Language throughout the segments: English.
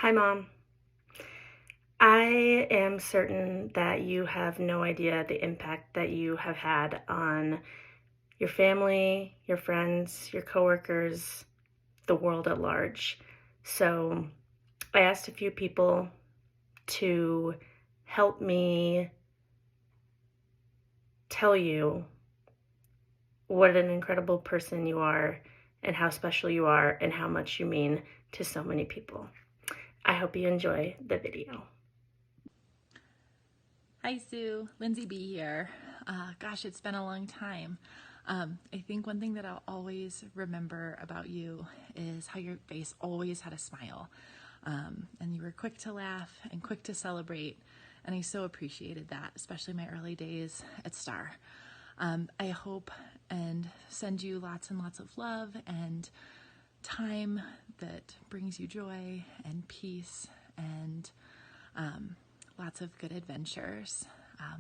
Hi, Mom. I am certain that you have no idea the impact that you have had on your family, your friends, your coworkers, the world at large. So I asked a few people to help me tell you what an incredible person you are and how special you are and how much you mean to so many people. I hope you enjoy the video. Hi, Sue. Lindsay B here. Gosh, it's been a long time. I think one thing that I'll always remember about you is how your face always had a smile. And you were quick to laugh and quick to celebrate. And I so appreciated that, especially my early days at Star. I hope and send you lots and lots of love and time that brings you joy and peace and lots of good adventures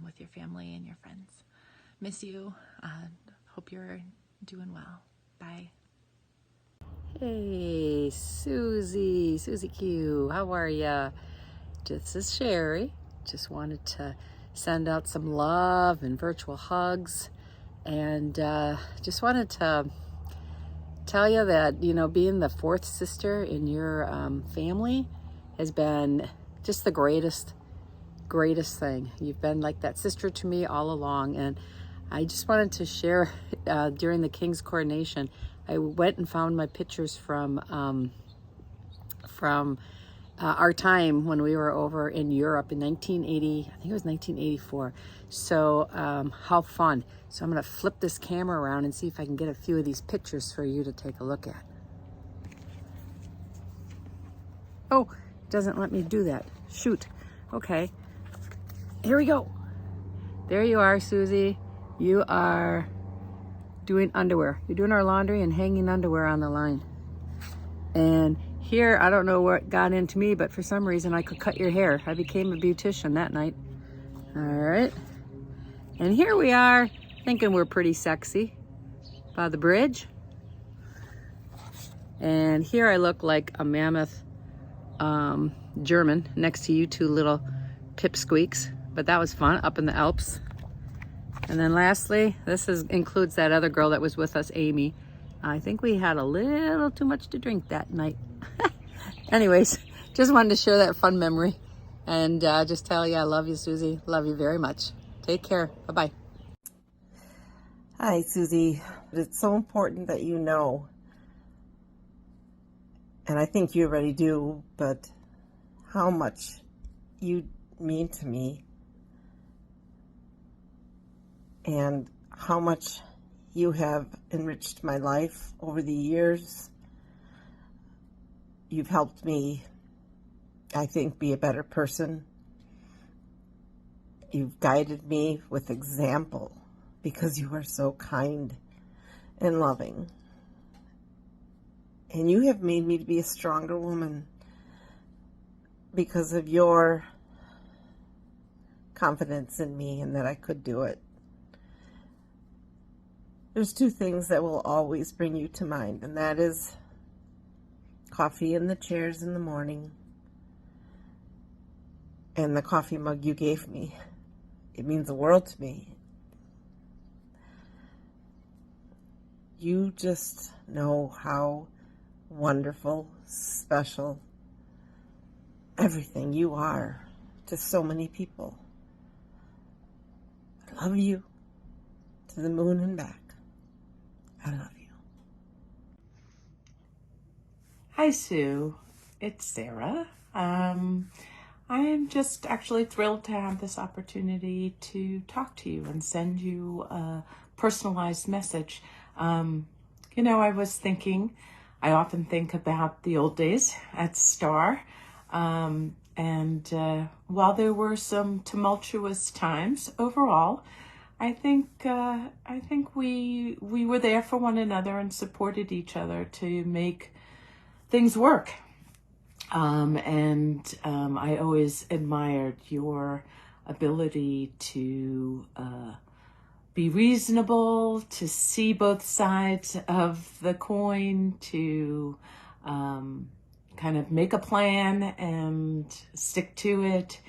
with your family and your friends. Miss you. Hope you're doing well. Bye. Hey, Susie Q, how are ya? This is Sherry. Just wanted to send out some love and virtual hugs, and just wanted to tell you that, being the fourth sister in your family has been just the greatest thing. You've been like that sister to me all along, and I just wanted to share during the King's coronation, I went and found my pictures from our time when we were over in Europe in 1980. I think it was 1984. So how fun. So I'm going to flip this camera around and see if I can get a few of these pictures for you to take a look at. Oh, it doesn't let me do that. Shoot. Okay. Here we go. There you are, Susie. You are doing underwear. You're doing our laundry and hanging underwear on the line. And here, I don't know what got into me, but for some reason I could cut your hair. I became a beautician that night. All right. And here we are, thinking we're pretty sexy by the bridge. And here I look like a mammoth German next to you two little pipsqueaks. But that was fun, up in the Alps. And then lastly, includes that other girl that was with us, Amy. I think we had a little too much to drink that night. Anyways, just wanted to share that fun memory. And just tell you I love you, Susie. Love you very much. Take care. Bye-bye. Hi, Susie. It's so important that you know, and I think you already do, but how much you mean to me and how much you have enriched my life over the years. You've helped me, I think, be a better person. You've guided me with example because you are so kind and loving. And you have made me to be a stronger woman because of your confidence in me and that I could do it. There's two things that will always bring you to mind, and that is coffee in the chairs in the morning and the coffee mug you gave me. It means the world to me. You just know how wonderful, special, everything you are to so many people. I love you to the moon and back. I love you. Hi, Sue. It's Sarah. I am just actually thrilled to have this opportunity to talk to you and send you a personalized message. I was thinking, I often think about the old days at Star. And while there were some tumultuous times overall, I think we were there for one another and supported each other to make things work. I always admired your ability to be reasonable, to see both sides of the coin, to kind of make a plan and stick to it.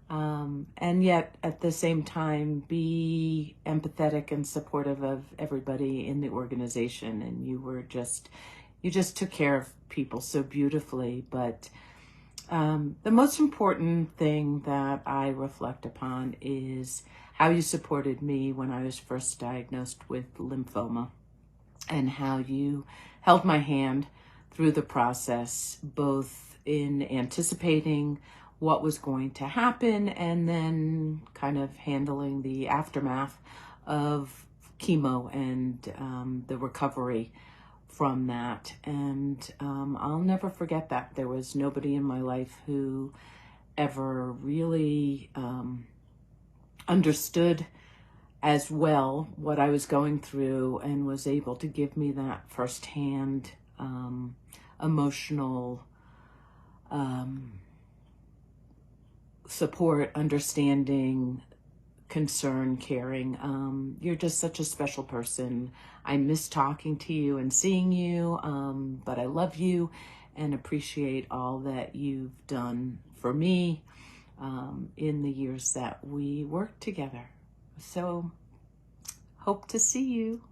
And yet at the same time, be empathetic and supportive of everybody in the organization. And you just took care of people so beautifully. But the most important thing that I reflect upon is how you supported me when I was first diagnosed with lymphoma, and how you held my hand through the process, both in anticipating what was going to happen and then kind of handling the aftermath of chemo and the recovery from that. And I'll never forget that. There was nobody in my life who ever really understood as well what I was going through and was able to give me that firsthand emotional support, understanding, concern, caring. You're just such a special person. I miss talking to you and seeing you, but I love you and appreciate all that you've done for me in the years that we worked together. So hope to see you.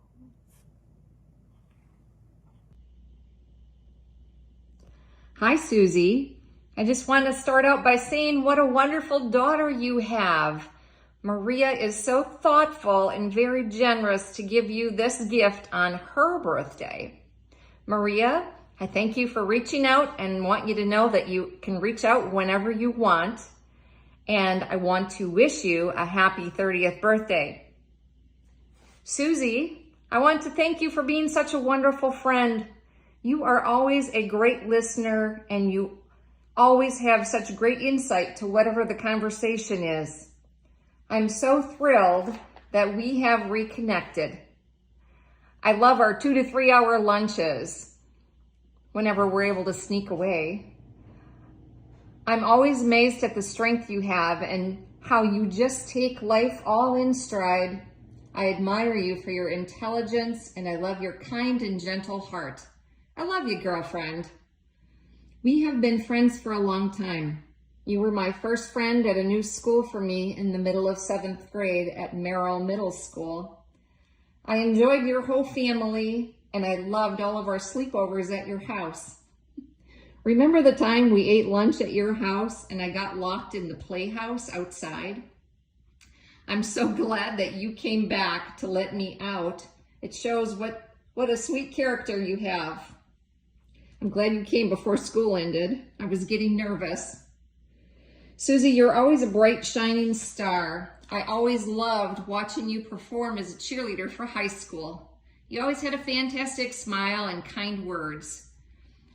Hi, Susie. I just want to start out by saying what a wonderful daughter you have. Maria is so thoughtful and very generous to give you this gift on her birthday. Maria, I thank you for reaching out and want you to know that you can reach out whenever you want. And I want to wish you a happy 30th birthday. Susie, I want to thank you for being such a wonderful friend. You are always a great listener, and you always have such great insight to whatever the conversation is. I'm so thrilled that we have reconnected. I love our 2 to 3 hour lunches whenever we're able to sneak away. I'm always amazed at the strength you have and how you just take life all in stride. I admire you for your intelligence, and I love your kind and gentle heart. I love you, girlfriend. We have been friends for a long time. You were my first friend at a new school for me in the middle of 7th grade at Merrill Middle School. I enjoyed your whole family, and I loved all of our sleepovers at your house. Remember the time we ate lunch at your house and I got locked in the playhouse outside? I'm so glad that you came back to let me out. It shows what a sweet character you have. I'm glad you came before school ended. I was getting nervous. Susie, you're always a bright, shining star. I always loved watching you perform as a cheerleader for high school. You always had a fantastic smile and kind words.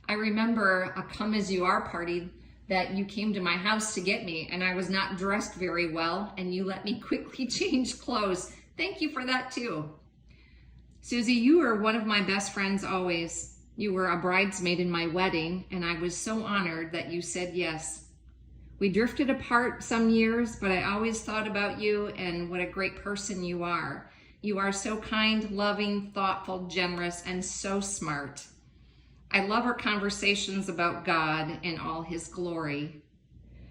I remember a Come As You Are party that you came to my house to get me, and I was not dressed very well, and you let me quickly change clothes. Thank you for that too. Susie, you were one of my best friends always. You were a bridesmaid in my wedding, and I was so honored that you said yes. We drifted apart some years, but I always thought about you and what a great person you are. You are so kind, loving, thoughtful, generous, and so smart. I love our conversations about God and all his glory.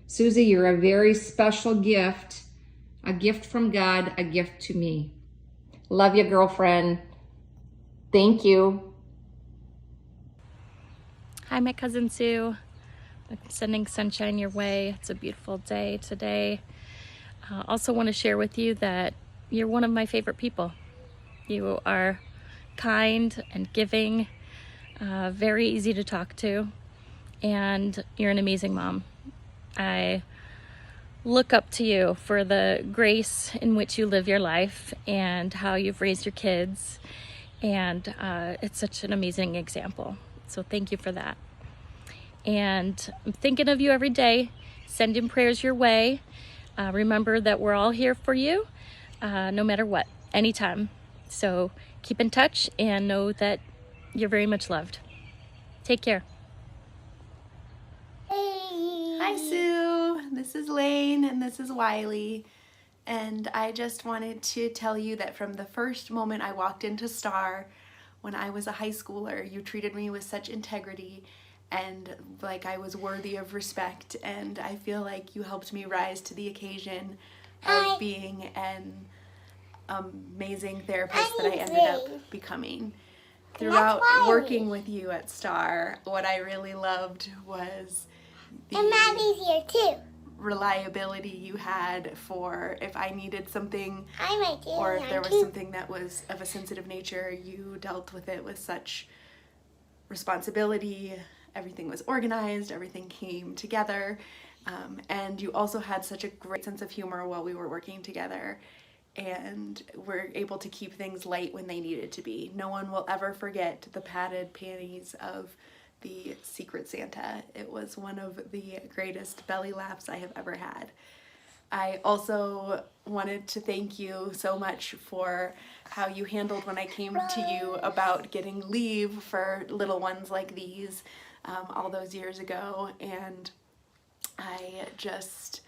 Susie, you're a very special gift, a gift from God, a gift to me. Love you, girlfriend. Thank you. Hi, my cousin Sue. I'm sending sunshine your way. It's a beautiful day today. I also want to share with you that you're one of my favorite people. You are kind and giving, very easy to talk to, and you're an amazing mom. I look up to you for the grace in which you live your life and how you've raised your kids, and it's such an amazing example. So thank you for that. And I'm thinking of you every day, sending prayers your way. Remember that we're all here for you, no matter what, anytime. So keep in touch and know that you're very much loved. Take care. Hi, Sue. This is Lane and this is Wiley. And I just wanted to tell you that from the first moment I walked into STAR, when I was a high schooler, you treated me with such integrity and like I was worthy of respect, and I feel like you helped me rise to the occasion of being an amazing therapist that I ended up becoming. Throughout working with you at Star, what I really loved was the here too. reliability you had for if I needed something Hi, or if there was something that was of a sensitive nature, you dealt with it with such responsibility. Everything was organized, everything came together, and you also had such a great sense of humor while we were working together, and were able to keep things light when they needed to be. No one will ever forget the padded panties of the Secret Santa. It was one of the greatest belly laughs I have ever had. I also wanted to thank you so much for how you handled when I came to you about getting leave for little ones like these all those years ago, and I just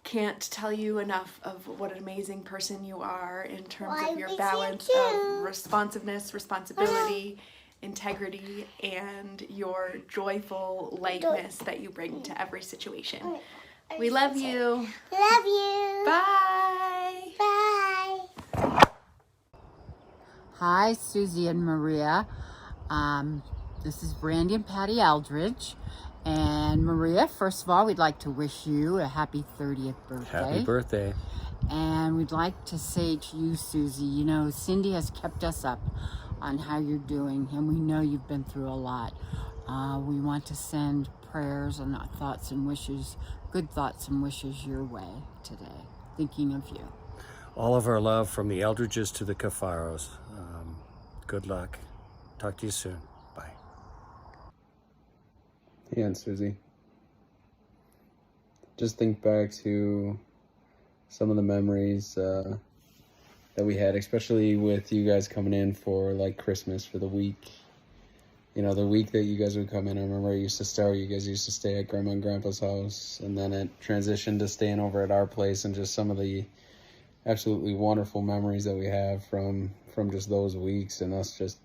can't tell you enough of what an amazing person you are in terms of your balance of responsiveness, responsibility, integrity, and your joyful lightness that you bring to every situation. We love you. Love you. Bye. Bye. Hi, Susie and Maria. This is Brandy and Patty Eldridge. And Maria, first of all, we'd like to wish you a happy 30th birthday. Happy birthday. And we'd like to say to you, Susie, you know, Cindy has kept us up on how you're doing, and we know you've been through a lot. We want to send prayers and thoughts and wishes, good thoughts and wishes your way today, thinking of you. All of our love from the Eldridges to the Cafaros. Good luck. Talk to you soon. Bye. Hey, Aunt Susie. Just think back to some of the memories that we had, especially with you guys coming in for like Christmas for the week. You know, the week that you guys would come in, I remember you guys used to stay at Grandma and Grandpa's house, and then it transitioned to staying over at our place, and just some of the absolutely wonderful memories that we have from just those weeks, and us just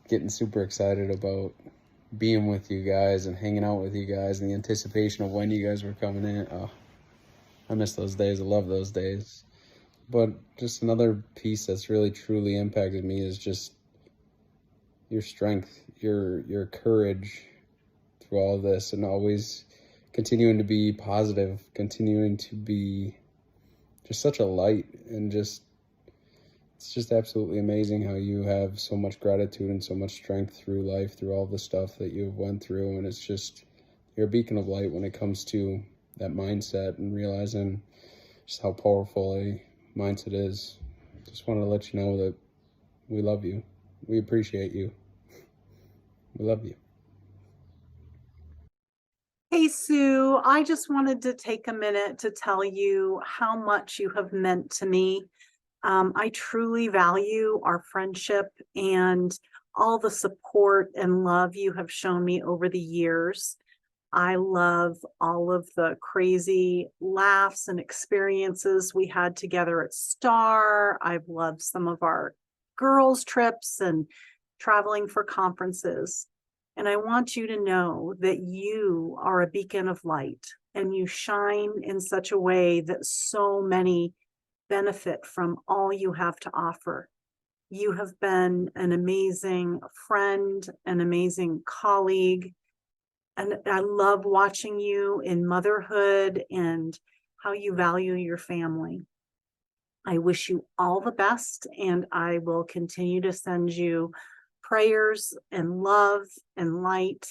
getting super excited about being with you guys and hanging out with you guys, and the anticipation of when you guys were coming in. Oh, I miss those days. I love those days. But just another piece that's really truly impacted me is just your strength, your courage through all this, and always continuing to be positive, continuing to be just such a light, and it's just absolutely amazing how you have so much gratitude and so much strength through life, through all the stuff that you've went through. And it's just, you're a beacon of light when it comes to that mindset and realizing just how powerful a mindset is. Just wanted to let you know that we love you. We appreciate you. We love you. Hey, Sue, I just wanted to take a minute to tell you how much you have meant to me. I truly value our friendship and all the support and love you have shown me over the years. I love all of the crazy laughs and experiences we had together at Star. I've loved some of our girls' trips and traveling for conferences. And I want you to know that you are a beacon of light, and you shine in such a way that so many benefit from all you have to offer. You have been an amazing friend, an amazing colleague, and I love watching you in motherhood and how you value your family. I wish you all the best, and I will continue to send you prayers and love and light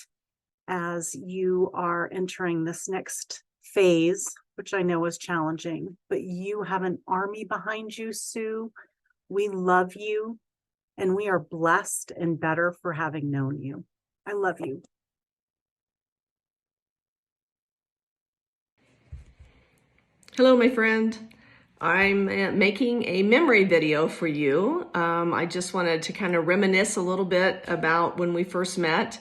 as you are entering this next phase, which I know is challenging, but you have an army behind you, Sue. We love you, and we are blessed and better for having known you. I love you. Hello, my friend. I'm making a memory video for you. I just wanted to kind of reminisce a little bit about when we first met.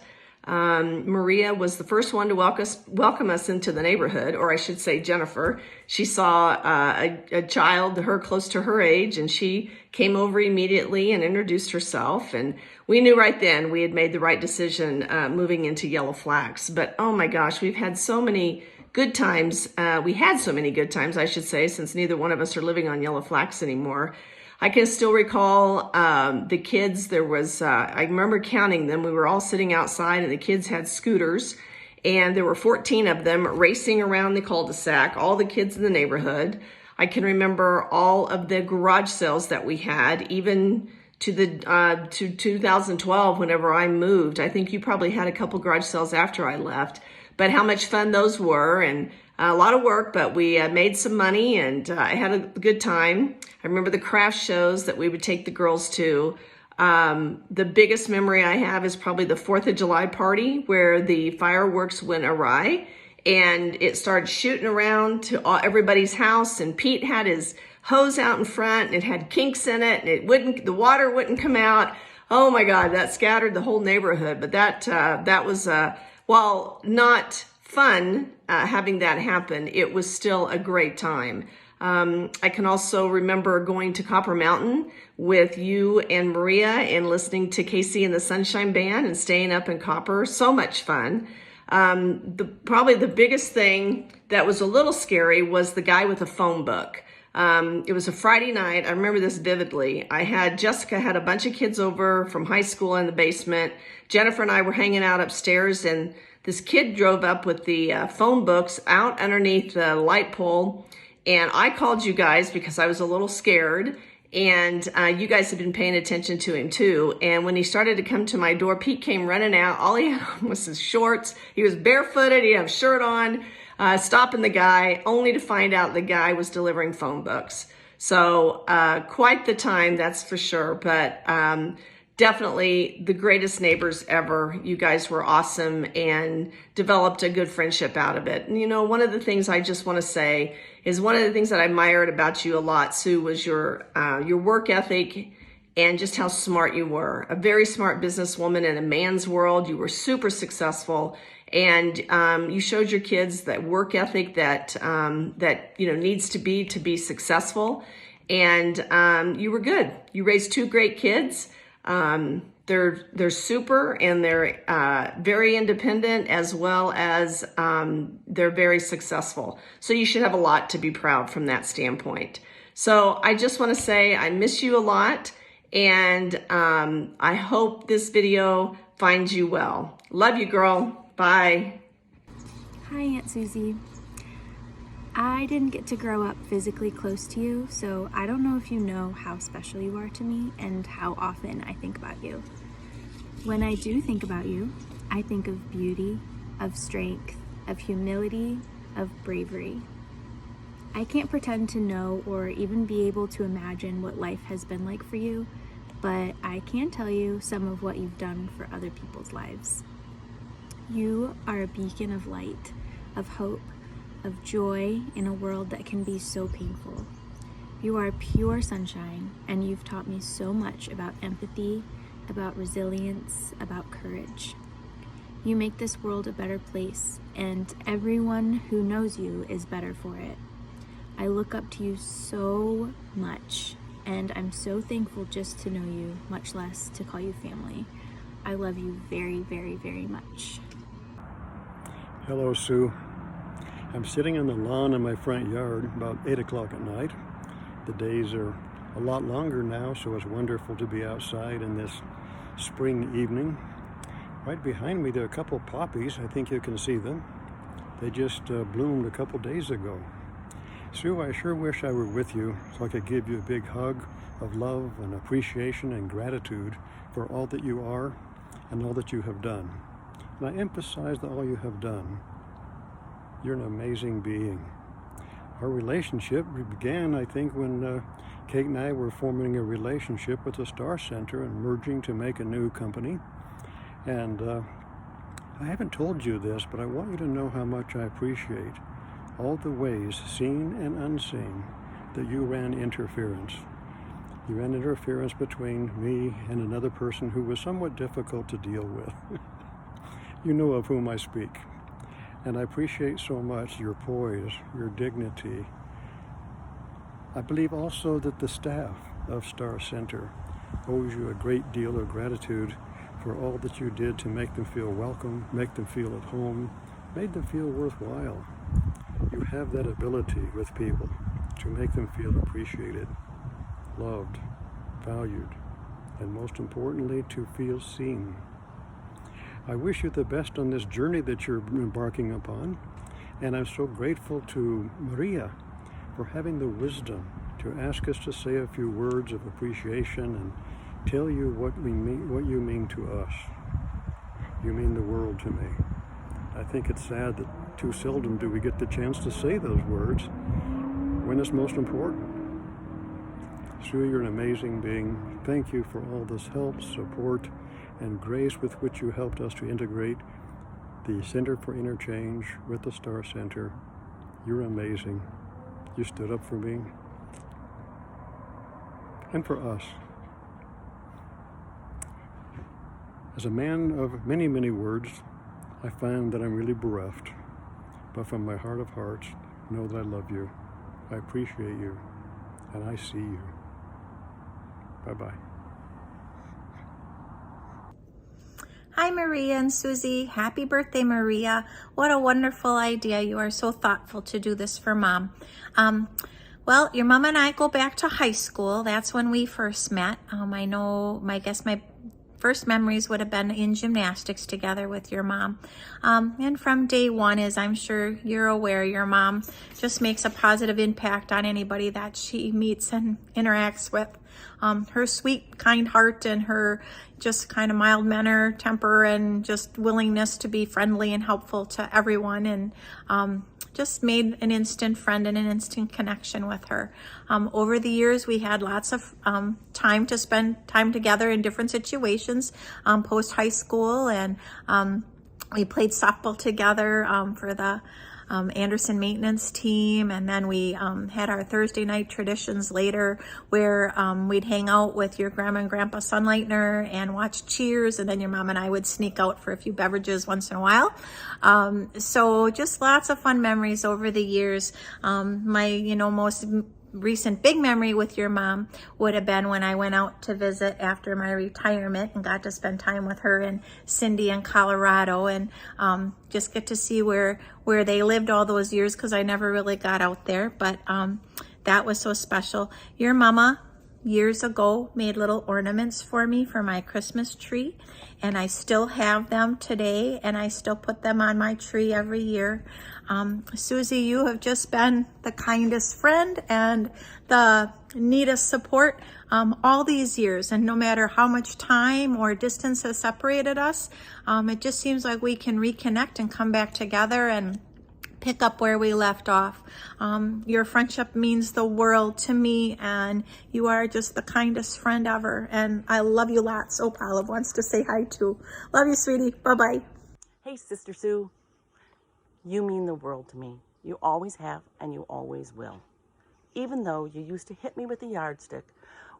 Maria was the first one to welcome us into the neighborhood, or I should say Jennifer. She saw a child, her close to her age, and she came over immediately and introduced herself. And we knew right then we had made the right decision moving into Yellow Flax. But oh my gosh, we've had so many good times. We had so many good times, I should say, since neither one of us are living on Yellow Flax anymore. I can still recall the kids. There was, I remember counting them. We were all sitting outside and the kids had scooters, and there were 14 of them racing around the cul-de-sac, all the kids in the neighborhood. I can remember all of the garage sales that we had, even to 2012, whenever I moved. I think you probably had a couple garage sales after I left, but how much fun those were, and a lot of work, but we made some money, and I had a good time. I remember the craft shows that we would take the girls to. The biggest memory I have is probably the 4th of July party, where the fireworks went awry and it started shooting around to everybody's house, and Pete had his hose out in front and it had kinks in it, and the water wouldn't come out. Oh my God, that scattered the whole neighborhood. But that was, while not fun having that happen, it was still a great time. I can also remember going to Copper Mountain with you and Maria and listening to Casey and the Sunshine Band and staying up in Copper. So much fun. Probably the biggest thing that was a little scary was the guy with a phone book. It was a Friday night. I remember this vividly. Jessica had a bunch of kids over from high school in the basement. Jennifer and I were hanging out upstairs, and this kid drove up with the phone books out underneath the light pole. And I called you guys because I was a little scared, and you guys had been paying attention to him too. And when he started to come to my door, Pete came running out. All he had on was his shorts. He was barefooted. He had a shirt on, stopping the guy, only to find out the guy was delivering phone books. So quite the time, that's for sure. But definitely the greatest neighbors ever. You guys were awesome and developed a good friendship out of it. And you know, one of the things I just want to say is one of the things that I admired about you a lot, Sue, was your work ethic and just how smart you were. A very smart businesswoman in a man's world. You were super successful, and you showed your kids that work ethic that needs to be successful. And you were good. You raised 2 great kids. They're super, and they're very independent, as well as they're very successful. So you should have a lot to be proud from that standpoint. So I just want to say I miss you a lot, and I hope this video finds you well. Love you, girl. Bye. Hi, Aunt Susie. I didn't get to grow up physically close to you, so I don't know if you know how special you are to me and how often I think about you. When I do think about you, I think of beauty, of strength, of humility, of bravery. I can't pretend to know or even be able to imagine what life has been like for you, but I can tell you some of what you've done for other people's lives. You are a beacon of light, of hope, of joy in a world that can be so painful. You are pure sunshine, and you've taught me so much about empathy, about resilience, about courage. You make this world a better place, and everyone who knows you is better for it. I look up to you so much, and I'm so thankful just to know you, much less to call you family. I love you very, very, very much. Hello, Sue. I'm sitting on the lawn in my front yard about 8 o'clock at night. The days are a lot longer now, so it's wonderful to be outside in this spring evening. Right behind me there are a couple poppies. I think you can see them. They just bloomed a couple days ago. Sue, I sure wish I were with you so I could give you a big hug of love and appreciation and gratitude for all that you are and all that you have done. And I emphasize that all you have done. You're an amazing being. Our relationship began, I think, when Kate and I were forming a relationship with the Star Center and merging to make a new company. And I haven't told you this, but I want you to know how much I appreciate all the ways, seen and unseen, that you ran interference. You ran interference between me and another person who was somewhat difficult to deal with. You know of whom I speak. And I appreciate so much your poise, your dignity. I believe also that the staff of Star Center owes you a great deal of gratitude for all that you did to make them feel welcome, make them feel at home, made them feel worthwhile. You have that ability with people to make them feel appreciated, loved, valued, and most importantly, to feel seen. I wish you the best on this journey that you're embarking upon, and I'm so grateful to Maria for having the wisdom to ask us to say a few words of appreciation and tell you what you mean to us. You mean the world to me. I think it's sad that too seldom do we get the chance to say those words when it's most important. Sue, you're an amazing being. Thank you for all this help, support, and grace with which you helped us to integrate the Center for Interchange with the Star Center. You're amazing. You stood up for me and for us. As a man of many, many words, I find that I'm really bereft. But from my heart of hearts, know that I love you. I appreciate you, and I see you. Bye-bye. Hi, Maria and Susie. Happy birthday, Maria. What a wonderful idea. You are so thoughtful to do this for Mom. Well, your mom and I go back to high school. That's when we first met. I guess my first memories would have been in gymnastics together with your mom. And from day one, as I'm sure you're aware, your mom just makes a positive impact on anybody that she meets and interacts with. Her sweet, kind heart and her just kind of mild manner, temper, and just willingness to be friendly and helpful to everyone, and just made an instant friend and an instant connection with her. Over the years, we had lots of time to spend time together in different situations post high school, and we played softball together for the Anderson maintenance team, and then we had our Thursday night traditions later where we'd hang out with your grandma and grandpa Sunlightner and watch Cheers, and then your mom and I would sneak out for a few beverages once in a while. So just lots of fun memories over the years. My most recent big memory with your mom would have been when I went out to visit after my retirement and got to spend time with her and Cindy in Colorado, and just get to see where they lived all those years, because I never really got out there, but that was so special. Your mama years ago made little ornaments for me for my Christmas tree, and I still have them today, and I still put them on my tree every year. Susie, you have just been the kindest friend and the neatest support all these years, and no matter how much time or distance has separated us, it just seems like we can reconnect and come back together and pick up where we left off. Your friendship means the world to me, and you are just the kindest friend ever, and I love you lots. Oak Olive wants to say hi too. Love you, sweetie. Bye-bye. Hey, Sister Sue. You mean the world to me. You always have, and you always will. Even though you used to hit me with a yardstick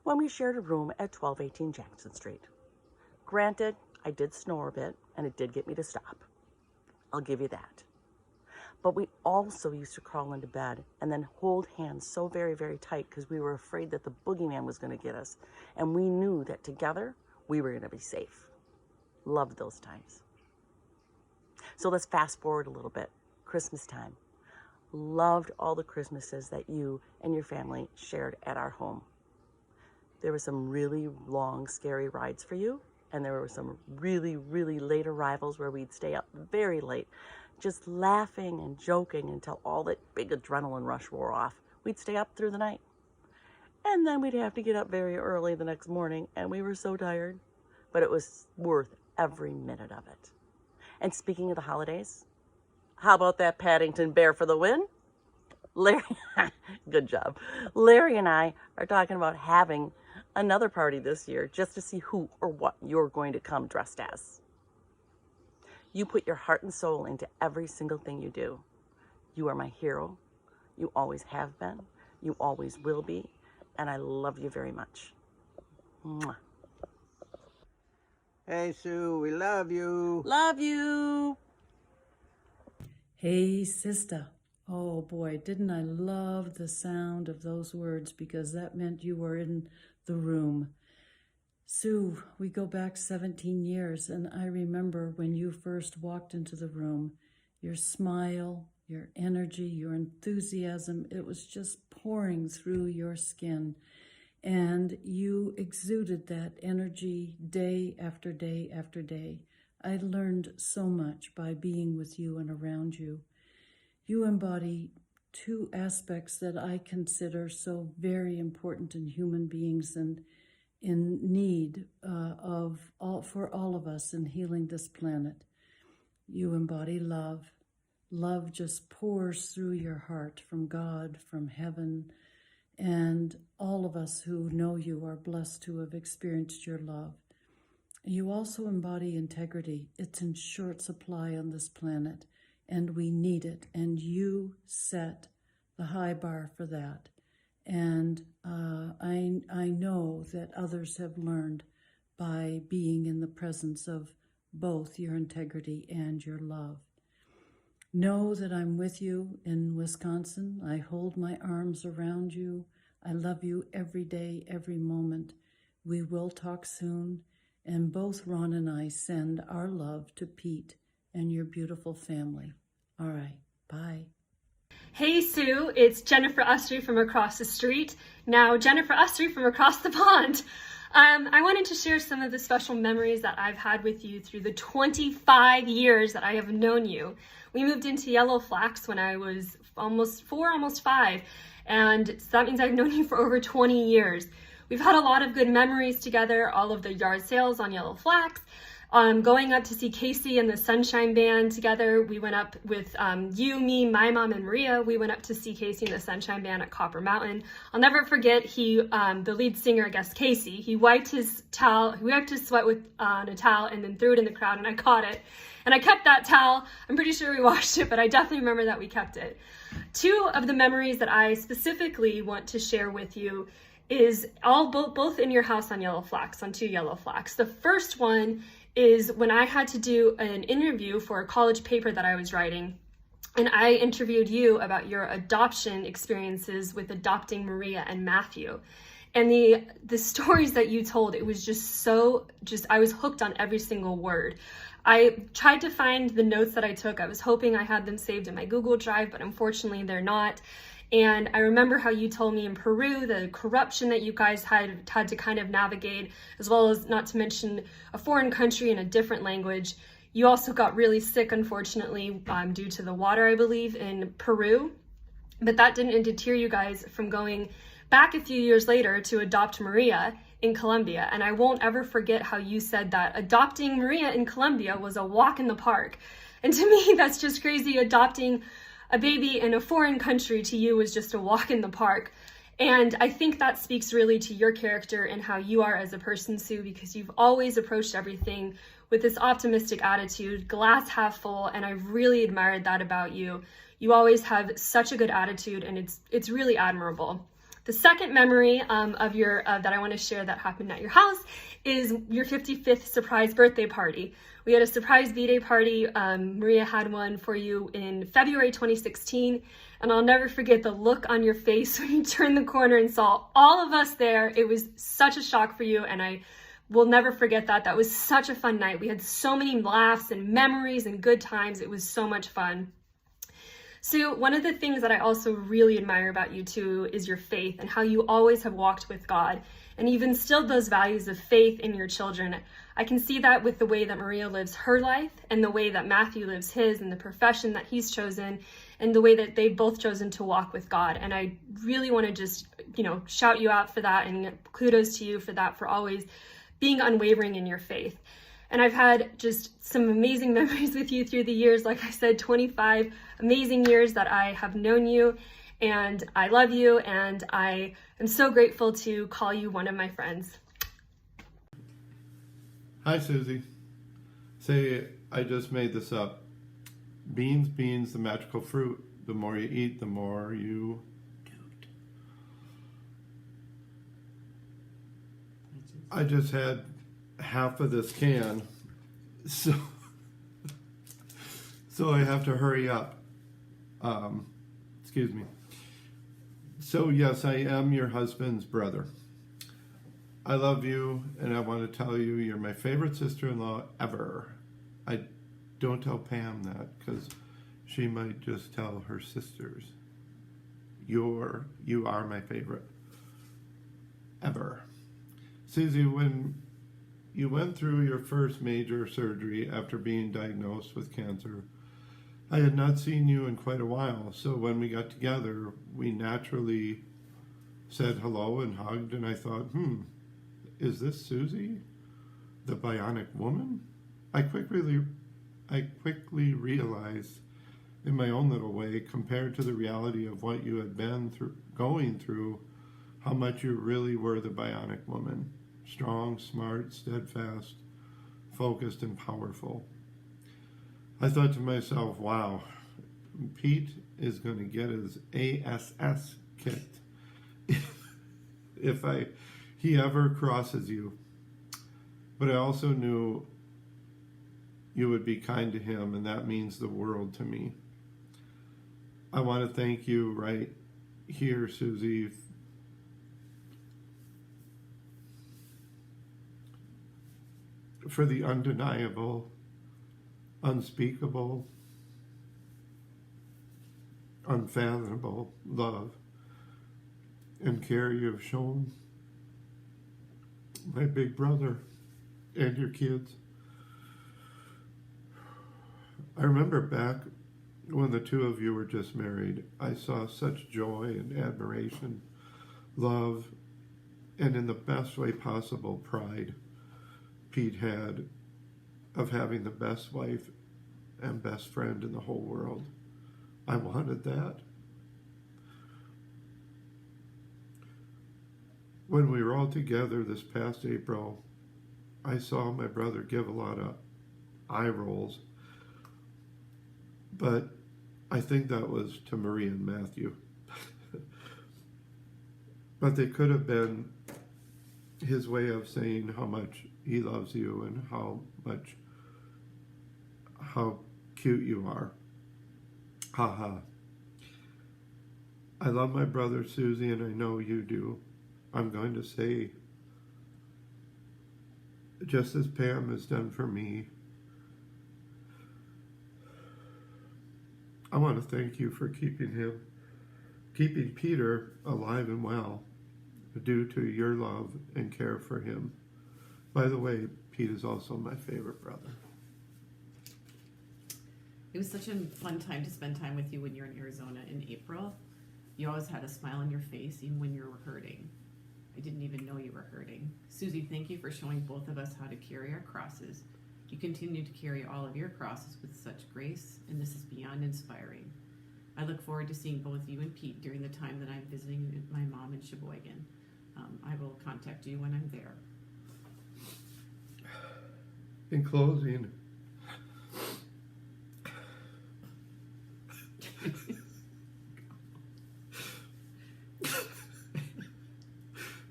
when we shared a room at 1218 Jackson Street. Granted, I did snore a bit, and it did get me to stop. I'll give you that. But we also used to crawl into bed and then hold hands so very, very tight because we were afraid that the boogeyman was going to get us. And we knew that together we were going to be safe. Loved those times. So let's fast forward a little bit. Christmas time. Loved all the Christmases that you and your family shared at our home. There were some really long, scary rides for you. And there were some really, really late arrivals where we'd stay up very late, just laughing and joking until all that big adrenaline rush wore off. We'd stay up through the night. And then we'd have to get up very early the next morning, and we were so tired. But it was worth every minute of it. And speaking of the holidays, how about that Paddington Bear for the win? Larry, good job. Larry and I are talking about having another party this year just to see who or what you're going to come dressed as. You put your heart and soul into every single thing you do. You are my hero. You always have been. You always will be. And I love you very much. Mwah. Hey, Sue, we love you. Love you. Hey, sister. Oh boy, didn't I love the sound of those words, because that meant you were in the room. Sue, we go back 17 years, and I remember when you first walked into the room, your smile, your energy, your enthusiasm, it was just pouring through your skin. And you exuded that energy day after day after day. I learned so much by being with you and around you. You embody two aspects that I consider so very important in human beings and in need for all of us in healing this planet. You embody love. Love just pours through your heart from God, from heaven, and all of us who know you are blessed to have experienced your love. You also embody integrity. It's in short supply on this planet, and we need it. And you set the high bar for that. And I know that others have learned by being in the presence of both your integrity and your love. Know that I'm with you in Wisconsin. I hold my arms around you. I love you every day, every moment. We will talk soon. And both Ron and I send our love to Pete and your beautiful family. All right, bye. Hey Sue, it's Jennifer Ustry from across the street. Now Jennifer Ustry from across the pond. I wanted to share some of the special memories that I've had with you through the 25 years that I have known you. We moved into Yellow Flax when I was almost 4, almost 5, and so that means I've known you for over 20 years. We've had a lot of good memories together, all of the yard sales on Yellow Flax, going up to see Casey and the Sunshine Band together. We went up with you, me, my mom, and Maria. We went up to see Casey and the Sunshine Band at Copper Mountain. I'll never forget, the lead singer, I guess, Casey, he wiped his sweat on a towel and then threw it in the crowd, and I caught it. And I kept that towel. I'm pretty sure we washed it, but I definitely remember that we kept it. Two of the memories that I specifically want to share with you is both in your house on Yellow Flax, on 2 Yellow Flax. The first one is when I had to do an interview for a college paper that I was writing, and I interviewed you about your adoption experiences with adopting Maria and Matthew. And the stories that you told, it was I was hooked on every single word. I tried to find the notes that I took. I was hoping I had them saved in my Google Drive, but unfortunately they're not. And I remember how you told me in Peru, the corruption that you guys had to kind of navigate, as well as, not to mention, a foreign country in a different language. You also got really sick, unfortunately, due to the water, I believe, in Peru. But that didn't deter you guys from going back a few years later to adopt Maria in Colombia. And I won't ever forget how you said that adopting Maria in Colombia was a walk in the park. And to me, that's just crazy. Adopting a baby in a foreign country to you was just a walk in the park. And I think that speaks really to your character and how you are as a person, Sue, because you've always approached everything with this optimistic attitude, glass half full, and I've really admired that about you. You always have such a good attitude, and it's really admirable. The second memory that I want to share that happened at your house is your 55th surprise birthday party. We had a surprise B-Day party. Maria had one for you in February 2016, and I'll never forget the look on your face when you turned the corner and saw all of us there. It was such a shock for you, and I will never forget that. That was such a fun night. We had so many laughs and memories and good times. It was so much fun. So one of the things that I also really admire about you too is your faith and how you always have walked with God and you've instilled those values of faith in your children. I can see that with the way that Maria lives her life and the way that Matthew lives his and the profession that he's chosen and the way that they've both chosen to walk with God. And I really want to just, shout you out for that and kudos to you for that, for always being unwavering in your faith. And I've had just some amazing memories with you through the years. Like I said, 25 amazing years that I have known you, and I love you, and I am so grateful to call you one of my friends. Hi, Susie. Say, I just made this up. Beans, the magical fruit. The more you eat, the more you toot. I just had half of this can, so I have to hurry up. Excuse me. So yes, I am your husband's brother. I love you, and I want to tell you you're my favorite sister-in-law ever. I don't tell Pam that because she might just tell her sisters. You are my favorite ever. Susie, when you went through your first major surgery after being diagnosed with cancer, I had not seen you in quite a while, so when we got together, we naturally said hello and hugged, and I thought, is this Susie, the bionic woman? I quickly realized in my own little way, compared to the reality of what you had been going through, how much you really were the bionic woman. Strong, smart, steadfast, focused, and powerful. I thought to myself, wow, Pete is going to get his ASS kicked if he ever crosses you. But I also knew you would be kind to him, and that means the world to me. I want to thank you right here, Susie, for the undeniable, unspeakable, unfathomable love and care you have shown my big brother and your kids. I remember back when the two of you were just married, I saw such joy and admiration, love, and in the best way possible, pride Pete had of having the best wife and best friend in the whole world. I wanted that. When we were all together this past April, I saw my brother give a lot of eye rolls, but I think that was to Marie and Matthew. But they could have been his way of saying how much he loves you and how cute you are. Ha ha. I love my brother Susie, and I know you do. I'm going to say, just as Pam has done for me, I want to thank you for keeping Peter alive and well due to your love and care for him. By the way, Pete is also my favorite brother. It was such a fun time to spend time with you when you were in Arizona in April. You always had a smile on your face, even when you were hurting. I didn't even know you were hurting. Susie, thank you for showing both of us how to carry our crosses. You continue to carry all of your crosses with such grace, and this is beyond inspiring. I look forward to seeing both you and Pete during the time that I'm visiting my mom in Sheboygan. I will contact you when I'm there. In closing,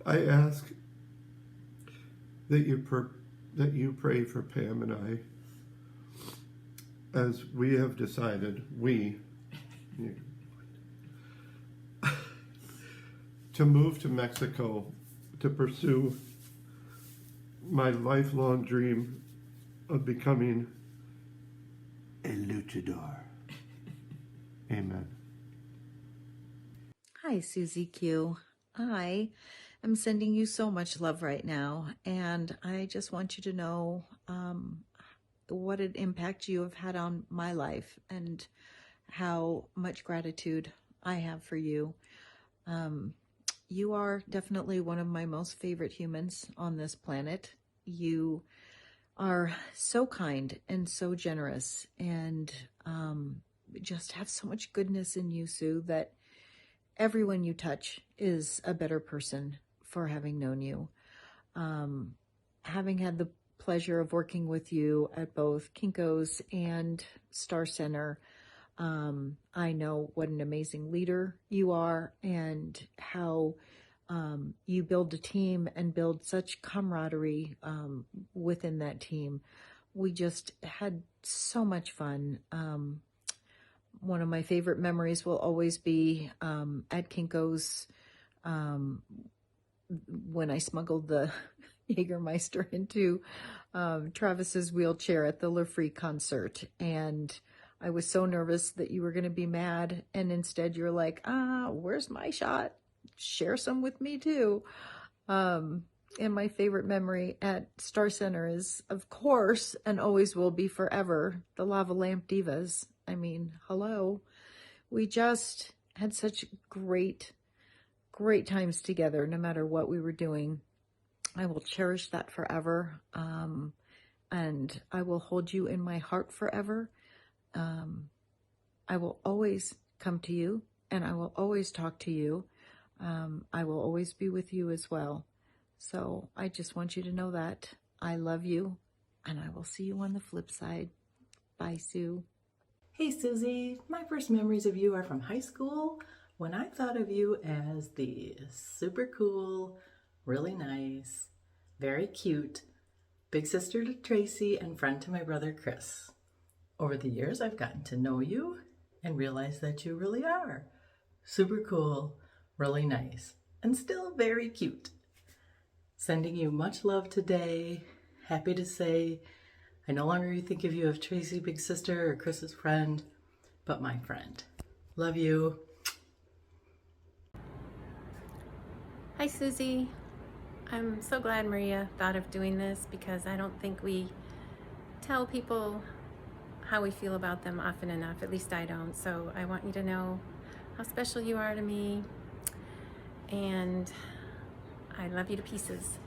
I ask that you pray for Pam and I, as we have decided, to move to Mexico to pursue my lifelong dream of becoming a luchador. Amen. Hi, Susie Q. I am sending you so much love right now, and I just want you to know what an impact you have had on my life and how much gratitude I have for you. You are definitely one of my most favorite humans on this planet. You are so kind and so generous, and just have so much goodness in you, Sue, that everyone you touch is a better person for having known you. Having had the pleasure of working with you at both Kinko's and Star Center, I know what an amazing leader you are and how you build a team and build such camaraderie within that team. We just had so much fun. One of my favorite memories will always be at Kinko's when I smuggled the Jägermeister into Travis's wheelchair at the Le Free concert. And I was so nervous that you were going to be mad. And instead you're like, where's my shot? Share some with me too. And my favorite memory at Star Center is, of course, and always will be forever, the Lava Lamp Divas. I mean, hello. We just had such great times together, no matter what we were doing. I will cherish that forever. And I will hold you in my heart forever. I will always come to you, and I will always talk to you. I will always be with you as well. So I just want you to know that I love you, and I will see you on the flip side. Bye, Sue. Hey, Susie. My first memories of you are from high school, when I thought of you as the super cool, really nice, very cute big sister to Tracy and friend to my brother Chris. Over the years, I've gotten to know you and realized that you really are super cool, really nice, and still very cute. Sending you much love today. Happy to say I no longer think of you as Tracy, big sister, or Chris's friend, but my friend. Love you. Hi, Susie. I'm so glad Maria thought of doing this, because I don't think we tell people how we feel about them often enough. At least I don't. So I want you to know how special you are to me, and I love you to pieces.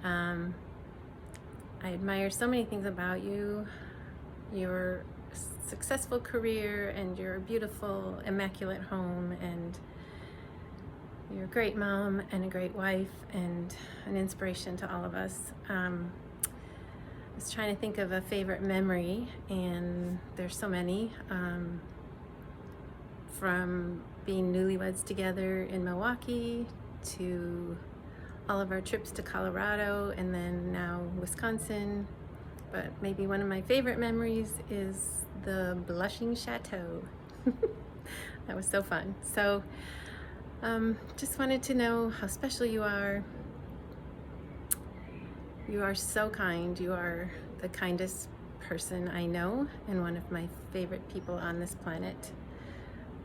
I admire so many things about you, your successful career and your beautiful, immaculate home, and you're a great mom and a great wife and an inspiration to all of us. I was trying to think of a favorite memory, and there's so many. From being newlyweds together in Milwaukee to all of our trips to Colorado and then now Wisconsin. But maybe one of my favorite memories is the Blushing Chateau. That was so fun. So just wanted to know how special you are. You are so kind. You are the kindest person I know and one of my favorite people on this planet.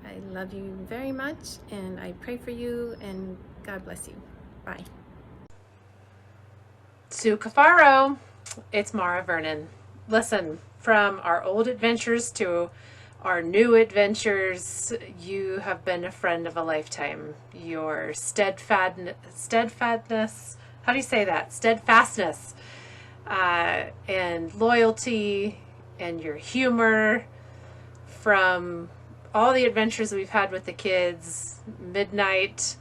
I love you very much, and I pray for you, and God bless you. Bye. Sue Cafaro, it's Mara Vernon. Listen, from our old adventures to our new adventures, you have been a friend of a lifetime. Your steadfastness, how do you say that? Steadfastness, and loyalty, and your humor, from all the adventures we've had with the kids, midnight,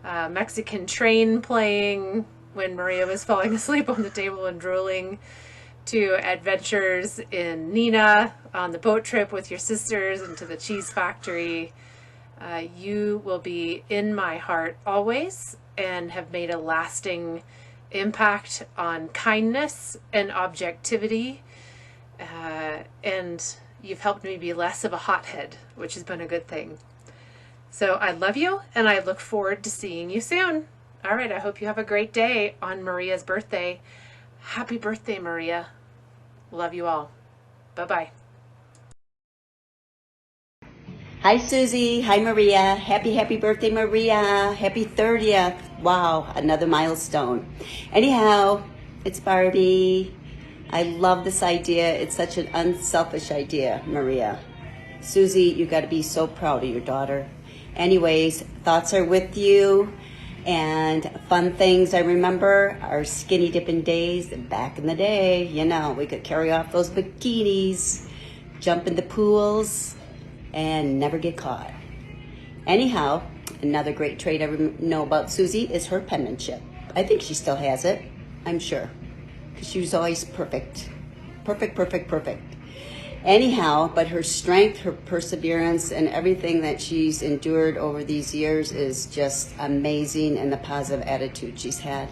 Mexican train playing when Maria was falling asleep on the table and drooling, to adventures in Nina on the boat trip with your sisters and to the cheese factory. You will be in my heart always and have made a lasting impact on kindness and objectivity. And you've helped me be less of a hothead, which has been a good thing. So I love you, and I look forward to seeing you soon. All right, I hope you have a great day on Maria's birthday. Happy birthday, Maria. Love you all. Bye-bye. Hi, Susie. Hi, Maria. Happy birthday, Maria. Happy 30th. Wow, another milestone. Anyhow, it's Barbie. I love this idea. It's such an unselfish idea, Maria. Susie, you got to be so proud of your daughter. Anyways, thoughts are with you. And fun things I remember are skinny dipping days. Back in the day, you know, we could carry off those bikinis, jump in the pools, and never get caught. Anyhow, another great trait I know about Susie is her penmanship. I think she still has it, I'm sure, because she was always perfect. Perfect. Anyhow, but her strength, her perseverance, and everything that she's endured over these years is just amazing, and the positive attitude she's had.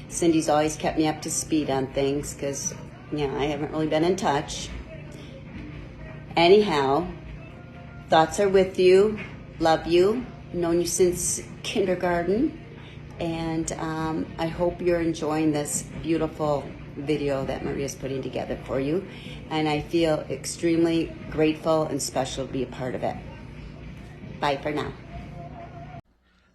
Cindy's always kept me up to speed on things because, I haven't really been in touch. Anyhow, thoughts are with you, love you, known you since kindergarten, and I hope you're enjoying this beautiful video that Maria's putting together for you, and I feel extremely grateful and special to be a part of it. Bye for now.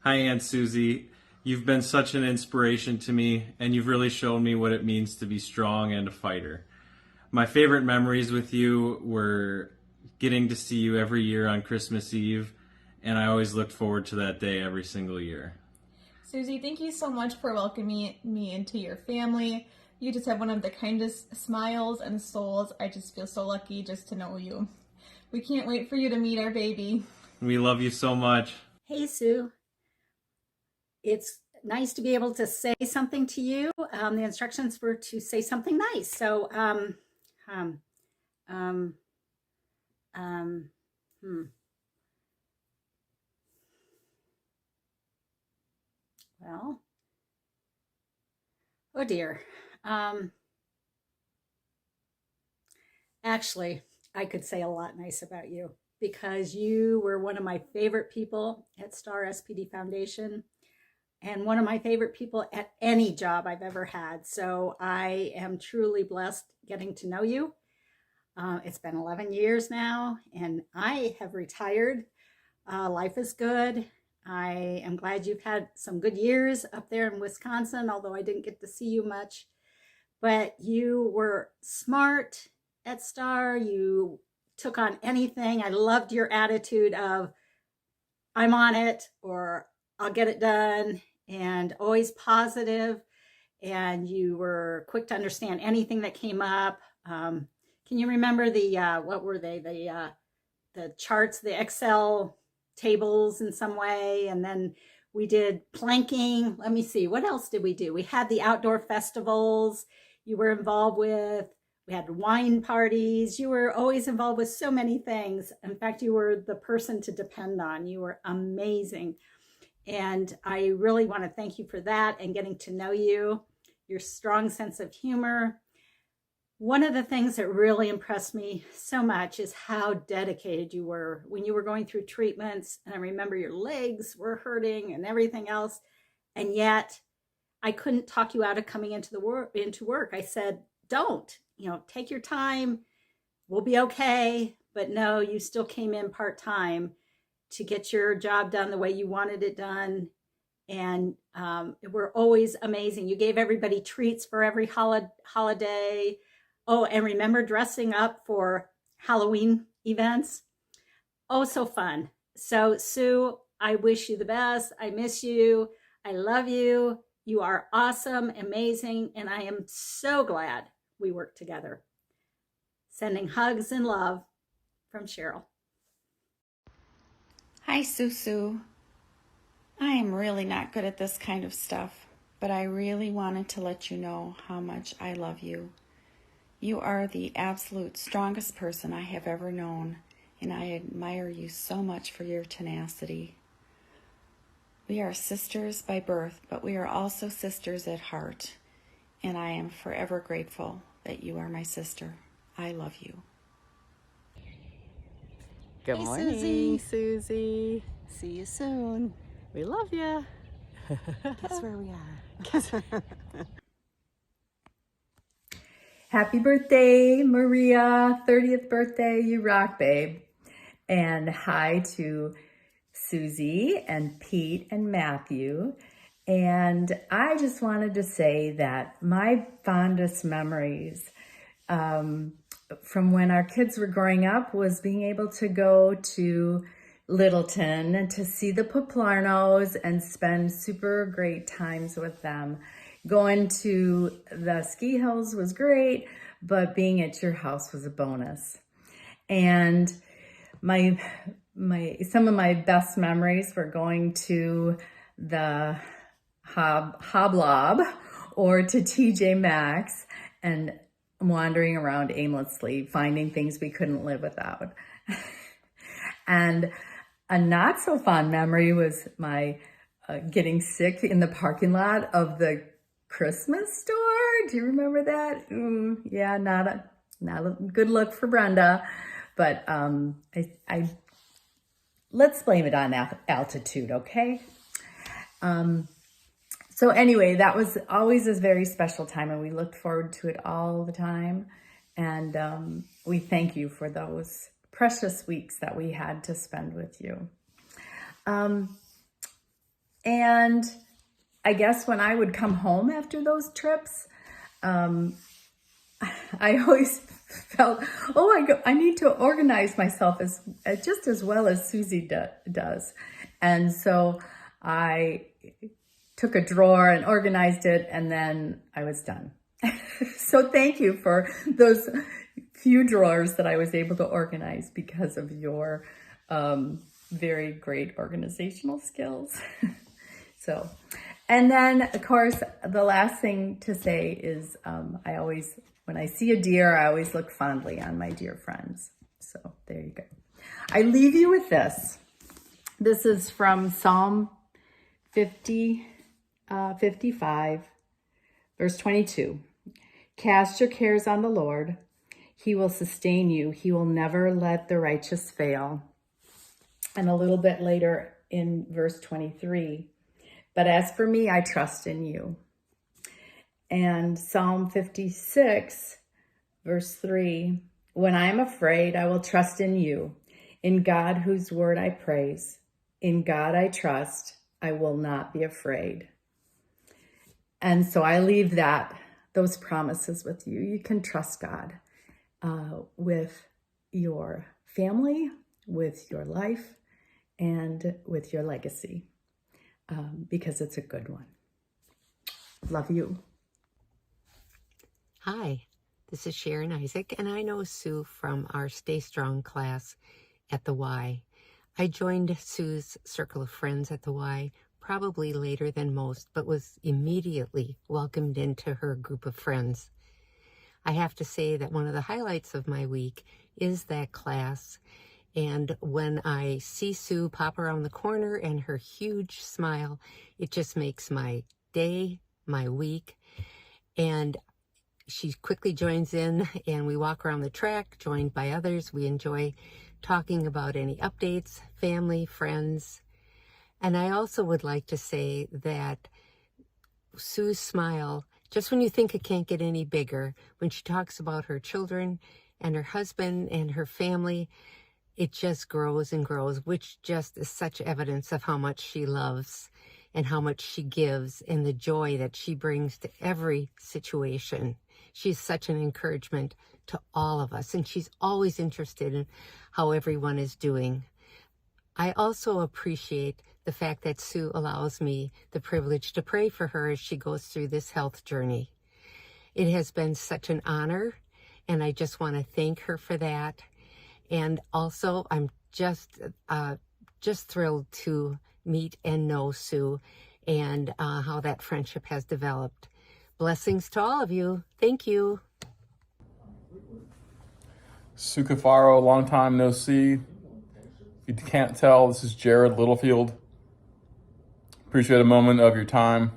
Hi, Aunt Susie. You've been such an inspiration to me, and you've really shown me what it means to be strong and a fighter. My favorite memories with you were getting to see you every year on Christmas Eve, and I always looked forward to that day every single year. Susie, thank you so much for welcoming me into your family. You just have one of the kindest smiles and souls. I just feel so lucky just to know you. We can't wait for you to meet our baby. We love you so much. Hey, Sue. It's nice to be able to say something to you. The instructions were to say something nice. So, Well, oh dear. Actually, I could say a lot nice about you because you were one of my favorite people at Star SPD Foundation and one of my favorite people at any job I've ever had. So I am truly blessed getting to know you. It's been 11 years now and I have retired. Life is good. I am glad you've had some good years up there in Wisconsin, although I didn't get to see you much. But you were smart at Star. You took on anything. I loved your attitude of, I'm on it, or I'll get it done, and always positive. And you were quick to understand anything that came up. Can you remember the, what were they? The charts, the Excel tables in some way, and then we did planking. Let me see, what else did we do? We had the outdoor festivals you were involved with. We had wine parties. You were always involved with so many things. In fact, you were the person to depend on. You were amazing, and I really want to thank you for that and getting to know you, your strong sense of humor. One of the things that really impressed me so much is how dedicated you were when you were going through treatments. And I remember your legs were hurting and everything else. And yet I couldn't talk you out of coming into work. I said, don't, take your time. We'll be okay. But no, you still came in part-time to get your job done the way you wanted it done. And it were always amazing. You gave everybody treats for every holiday. Oh, and remember dressing up for Halloween events? Oh, so fun. So, Sue, I wish you the best. I miss you. I love you. You are awesome, amazing, and I am so glad we worked together. Sending hugs and love from Cheryl. Hi, Susu. I am really not good at this kind of stuff, but I really wanted to let you know how much I love you. You are the absolute strongest person I have ever known, and I admire you so much for your tenacity. We are sisters by birth, but we are also sisters at heart, and I am forever grateful that you are my sister. I love you. Good Hey, morning, Susie. See you soon. We love you. Guess where we are? Happy birthday, Maria. 30th birthday. You rock, babe. And hi to Susie and Pete and Matthew. And I just wanted to say that my fondest memories from when our kids were growing up was being able to go to Littleton and to see the Poplarnos and spend super great times with them. Going to the ski hills was great, but being at your house was a bonus. And some of my best memories were going to the Hoblob or to TJ Maxx and wandering around aimlessly, finding things we couldn't live without. And a not so fond memory was my getting sick in the parking lot of the Christmas store. Do you remember that? Yeah, not a good look for Brenda, but I let's blame it on altitude, okay? So anyway, that was always a very special time, and we looked forward to it all the time. And we thank you for those precious weeks that we had to spend with you. And I guess when I would come home after those trips, I always felt, I need to organize myself just as well as Susie does. And so I took a drawer and organized it, and then I was done. So thank you for those few drawers that I was able to organize because of your very great organizational skills. So, and then of course, the last thing to say is when I see a deer, I always look fondly on my dear friends. So there you go. I leave you with this. This is from Psalm 55, verse 22. Cast your cares on the Lord. He will sustain you. He will never let the righteous fail. And a little bit later in verse 23, but as for me, I trust in you. And Psalm 56, verse 3, when I am afraid, I will trust in you. In God, whose word I praise. In God I trust. I will not be afraid. And so I leave those promises with you. You can trust God with your family, with your life, and with your legacy, because it's a good one. Love you. Hi, this is Sharon Isaac, and I know Sue from our Stay Strong class at the Y. I joined Sue's circle of friends at the Y probably later than most, but was immediately welcomed into her group of friends. I have to say that one of the highlights of my week is that class. And when I see Sue pop around the corner and her huge smile, it just makes my day, my week. And she quickly joins in, and we walk around the track, joined by others. We enjoy talking about any updates, family, friends. And I also would like to say that Sue's smile, just when you think it can't get any bigger, when she talks about her children and her husband and her family, it just grows and grows, which just is such evidence of how much she loves and how much she gives and the joy that she brings to every situation. She's such an encouragement to all of us, and she's always interested in how everyone is doing. I also appreciate the fact that Sue allows me the privilege to pray for her as she goes through this health journey. It has been such an honor, and I just want to thank her for that. And also, I'm just thrilled to meet and know Sue and how that friendship has developed. Blessings to all of you. Thank you. Sue Cafaro, long time no see. If you can't tell, this is Jared Littlefield. Appreciate a moment of your time.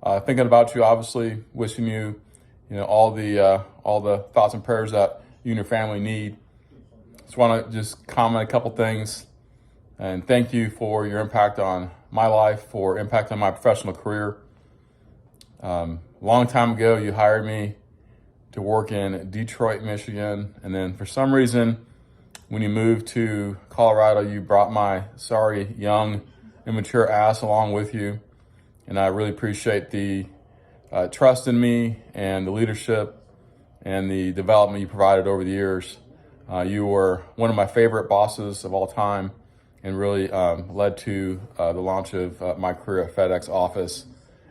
Thinking about you, obviously, wishing you, all the thoughts and prayers that you and your family need. Just want to just comment a couple things and thank you for your impact on my life, for impact on my professional career. Long time ago, you hired me to work in Detroit, Michigan, and then for some reason, when you moved to Colorado, you brought my sorry, young, immature ass along with you, and I really appreciate the trust in me and the leadership and the development you provided over the years. You were one of my favorite bosses of all time and really led to the launch of my career at FedEx Office,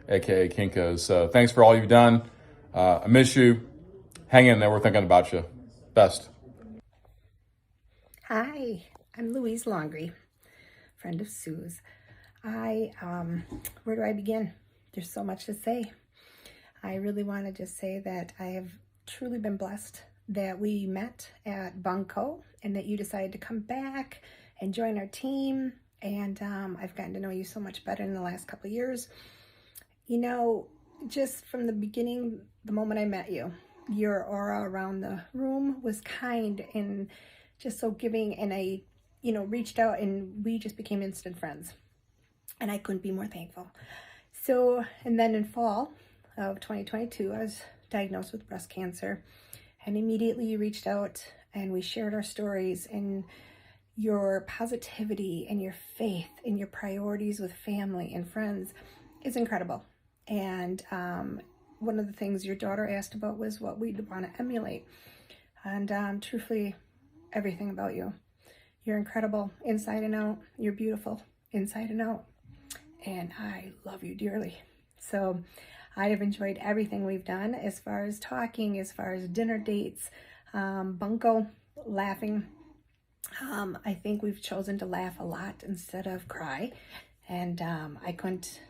aka Kinko's. So thanks for all you've done. I miss you. Hang in there. We're thinking about you. Best. Hi, I'm Louise Laundrie, friend of Sue's. Where do I begin? There's so much to say. I really want to just say that I have truly been blessed that we met at Bunko and that you decided to come back and join our team. And I've gotten to know you so much better in the last couple of years. You know, just from the beginning, the moment I met you, your aura around the room was kind and just so giving. And I, you know, reached out and we just became instant friends. And I couldn't be more thankful. So, and then in fall of 2022, I was diagnosed with breast cancer. And immediately you reached out and we shared our stories, and your positivity and your faith and your priorities with family and friends is incredible. And one of the things your daughter asked about was what we'd want to emulate. And truthfully, everything about you. You're incredible inside and out. You're beautiful inside and out. And I love you dearly. So I have enjoyed everything we've done as far as talking, as far as dinner dates, Bunko, laughing. I think we've chosen to laugh a lot instead of cry. And I couldn't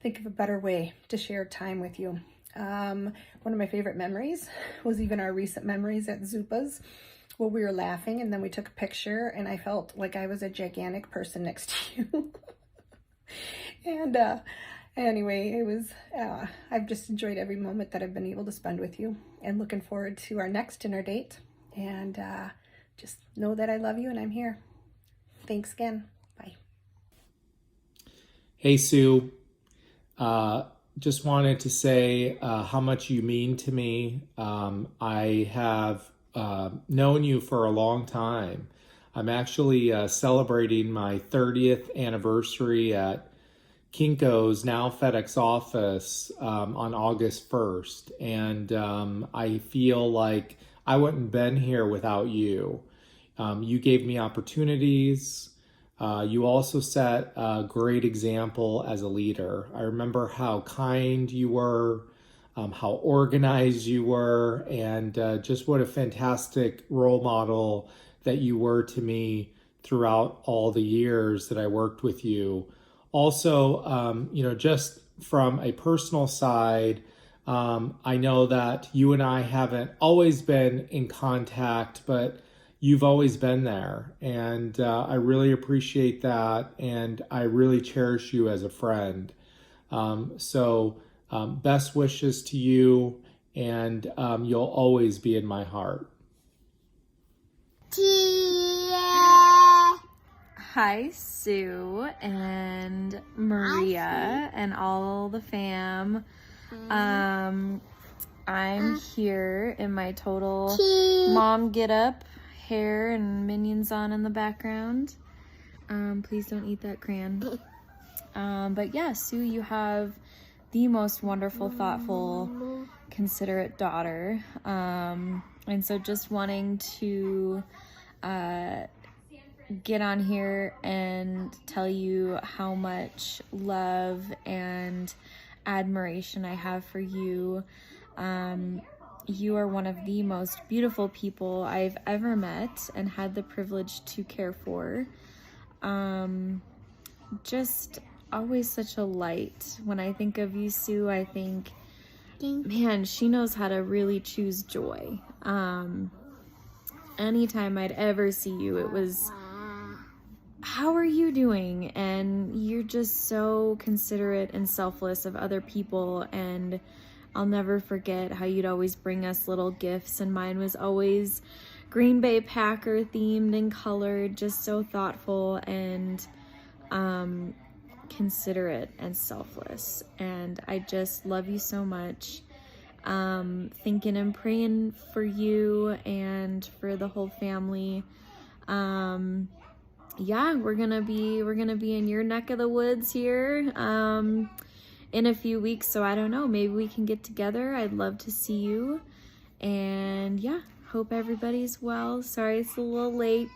think of a better way to share time with you. One of my favorite memories was even our recent memories at Zupa's, where we were laughing and then we took a picture and I felt like I was a gigantic person next to you. And anyway, it was, I've just enjoyed every moment that I've been able to spend with you, and looking forward to our next dinner date. And just know that I love you and I'm here. Thanks again. Bye. Hey, Sue. Just wanted to say how much you mean to me. I have known you for a long time. I'm actually celebrating my 30th anniversary at Kinko's, now FedEx office, on August 1st. And I feel like I wouldn't have been here without you. You gave me opportunities. You also set a great example as a leader. I remember how kind you were, how organized you were, and just what a fantastic role model that you were to me throughout all the years that I worked with you. Also, you know, just from a personal side, I know that you and I haven't always been in contact, but you've always been there. And I really appreciate that. And I really cherish you as a friend. So best wishes to you, and you'll always be in my heart. Hi, Sue and Maria and all the fam. I'm here in my total mom get up, hair and Minions on in the background. Please don't eat that crayon. But yeah, Sue, you have the most wonderful, thoughtful, considerate daughter. And so just wanting to get on here and tell you how much love and admiration I have for you. You are one of the most beautiful people I've ever met and had the privilege to care for. Just always such a light. When I think of you, Sue, I think, man, she knows how to really choose joy. Anytime I'd ever see you, it was, how are you doing? And you're just so considerate and selfless of other people. And I'll never forget how you'd always bring us little gifts, and mine was always Green Bay Packer themed and colored, just so thoughtful and considerate and selfless. And I just love you so much. Thinking and praying for you and for the whole family. Yeah, we're gonna be in your neck of the woods here in a few weeks, so I don't know, maybe we can get together. I'd love to see you. And yeah, hope everybody's well. Sorry it's a little late.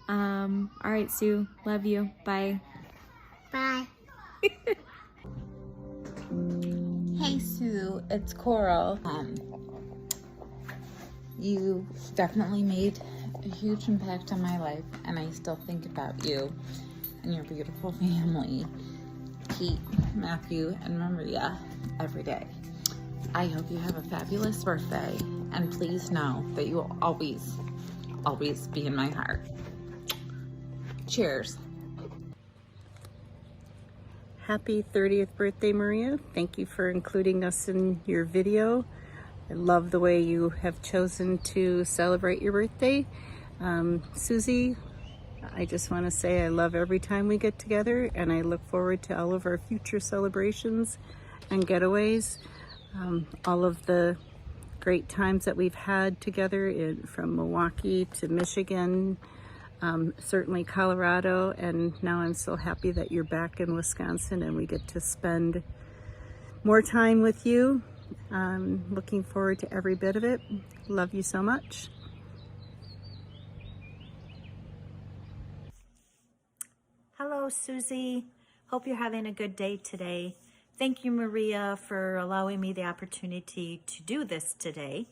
All right, Sue, love you. Bye. Bye. Hey Sue, it's Coral. You definitely made a huge impact on my life, and I still think about you and your beautiful family, Pete, Matthew, and Maria, every day. I hope you have a fabulous birthday, and please know that you will always, always be in my heart. Cheers. Happy 30th birthday, Maria. Thank you for including us in your video. I love the way you have chosen to celebrate your birthday. Susie, I just want to say I love every time we get together, and I look forward to all of our future celebrations and getaways. All of the great times that we've had together from Milwaukee to Michigan, certainly Colorado, and now I'm so happy that you're back in Wisconsin and we get to spend more time with you. Looking forward to every bit of it. Love you so much. Hello, Susie. Hope you're having a good day today. Thank you, Maria, for allowing me the opportunity to do this today.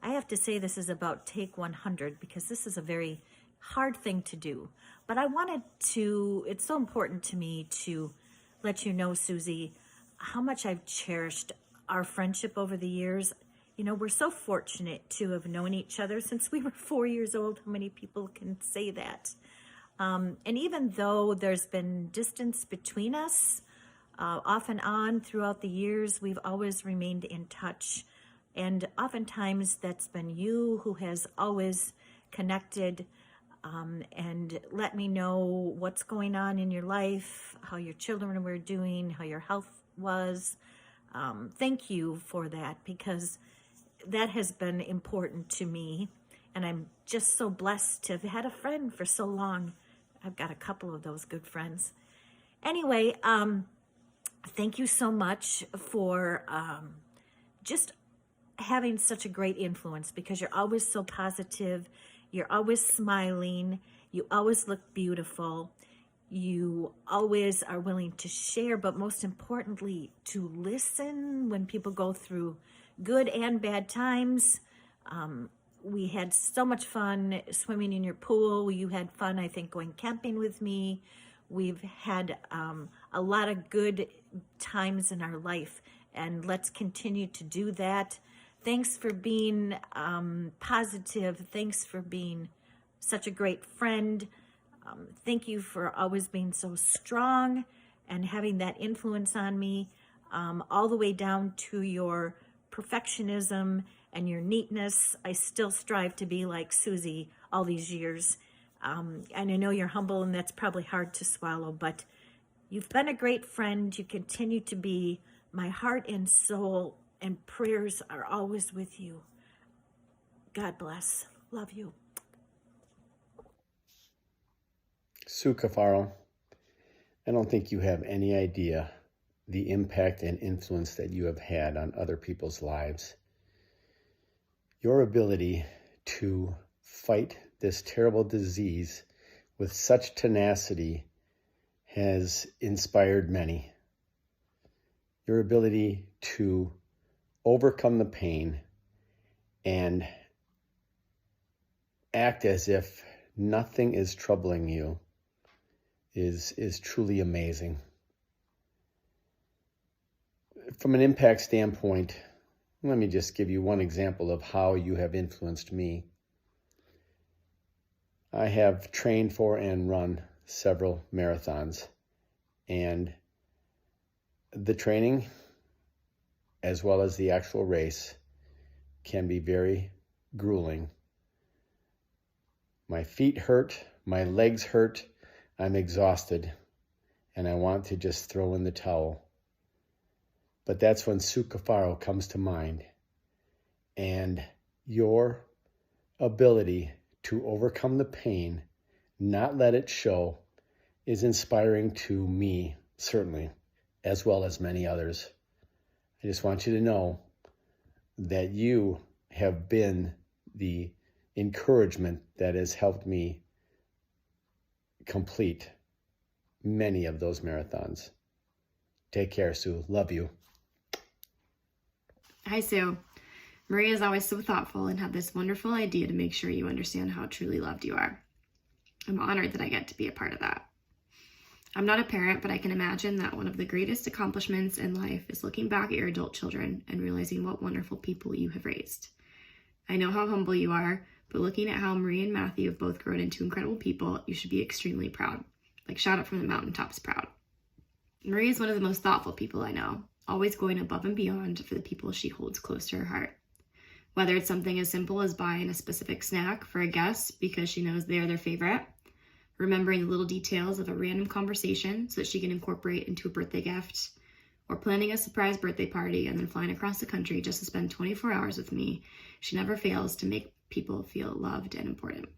I have to say this is about take 100 because this is a very hard thing to do. But I wanted to, it's so important to me to let you know, Susie, how much I've cherished our friendship over the years. You know, we're so fortunate to have known each other since we were 4 years old. How many people can say that? And even though there's been distance between us, off and on throughout the years, we've always remained in touch. And oftentimes that's been you who has always connected and let me know what's going on in your life, how your children were doing, how your health was. Thank you for that, because that has been important to me. And I'm just so blessed to have had a friend for so long. I've got a couple of those good friends. Anyway, thank you so much for just having such a great influence, because you're always so positive. You're always smiling. You always look beautiful. You always are willing to share, but most importantly, to listen when people go through good and bad times. We had so much fun swimming in your pool. You had fun, I think, going camping with me. We've had a lot of good times in our life, and let's continue to do that. Thanks for being positive. Thanks for being such a great friend. Thank you for always being so strong and having that influence on me, all the way down to your perfectionism and your neatness. I still strive to be like Susie all these years. And I know you're humble, and that's probably hard to swallow, but you've been a great friend. You continue to be. My heart and soul and prayers are always with you. God bless. Love you. Sue Cafaro, I don't think you have any idea the impact and influence that you have had on other people's lives. Your ability to fight this terrible disease with such tenacity has inspired many. Your ability to overcome the pain and act as if nothing is troubling you is truly amazing. From an impact standpoint, let me just give you one example of how you have influenced me. I have trained for and run several marathons, and the training, as well as the actual race, can be very grueling. My feet hurt, my legs hurt, I'm exhausted, and I want to just throw in the towel. But that's when Sue Cafaro comes to mind, and your ability to overcome the pain, not let it show, is inspiring to me, certainly, as well as many others. I just want you to know that you have been the encouragement that has helped me complete many of those marathons. Take care, Sue. Love you. Hi, Sue. Maria is always so thoughtful and had this wonderful idea to make sure you understand how truly loved you are. I'm honored that I get to be a part of that. I'm not a parent, but I can imagine that one of the greatest accomplishments in life is looking back at your adult children and realizing what wonderful people you have raised. I know how humble you are, but looking at how Marie and Matthew have both grown into incredible people, you should be extremely proud. Like, shout it from the mountaintops proud. Marie is one of the most thoughtful people I know, always going above and beyond for the people she holds close to her heart. Whether it's something as simple as buying a specific snack for a guest because she knows they are their favorite, remembering the little details of a random conversation so that she can incorporate into a birthday gift, or planning a surprise birthday party and then flying across the country just to spend 24 hours with me, she never fails to make people feel loved and important.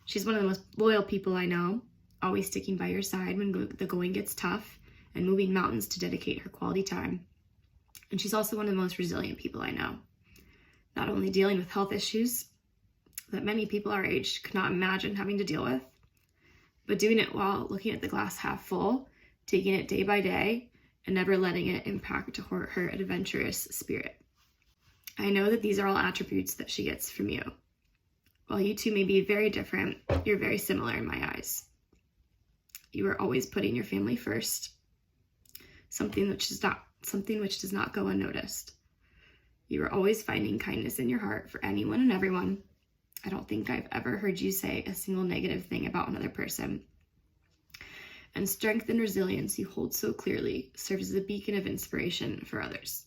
She's one of the most loyal people I know, always sticking by your side when the going gets tough and moving mountains to dedicate her quality time. And she's also one of the most resilient people I know, not only dealing with health issues that many people our age could not imagine having to deal with, but doing it while looking at the glass half full, taking it day by day, and never letting it impact her adventurous spirit. I know that these are all attributes that she gets from you. While you two may be very different, you're very similar in my eyes. You are always putting your family first, something which does not go unnoticed. You are always finding kindness in your heart for anyone and everyone. I don't think I've ever heard you say a single negative thing about another person. And strength and resilience you hold so clearly serves as a beacon of inspiration for others.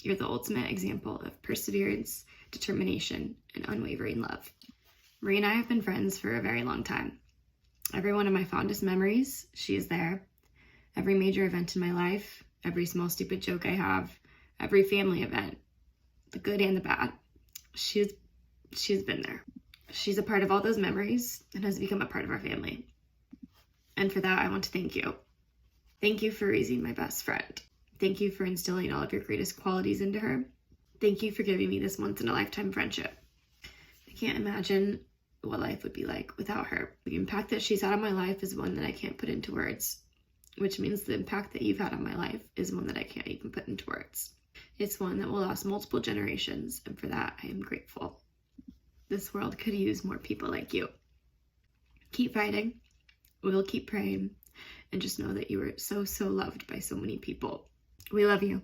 You're the ultimate example of perseverance, determination, and unwavering love. Marie and I have been friends for a very long time. Every one of my fondest memories, she is there. Every major event in my life, every small stupid joke I have, every family event, the good and the bad, she's been there. She's a part of all those memories and has become a part of our family. And for that, I want to thank you. Thank you for raising my best friend. Thank you for instilling all of your greatest qualities into her. Thank you for giving me this once-in-a-lifetime friendship. I can't imagine what life would be like without her. The impact that she's had on my life is one that I can't put into words, which means the impact that you've had on my life is one that I can't even put into words. It's one that will last multiple generations, and for that, I am grateful. This world could use more people like you. Keep fighting. We'll keep praying. And just know that you are so, so loved by so many people. We love you.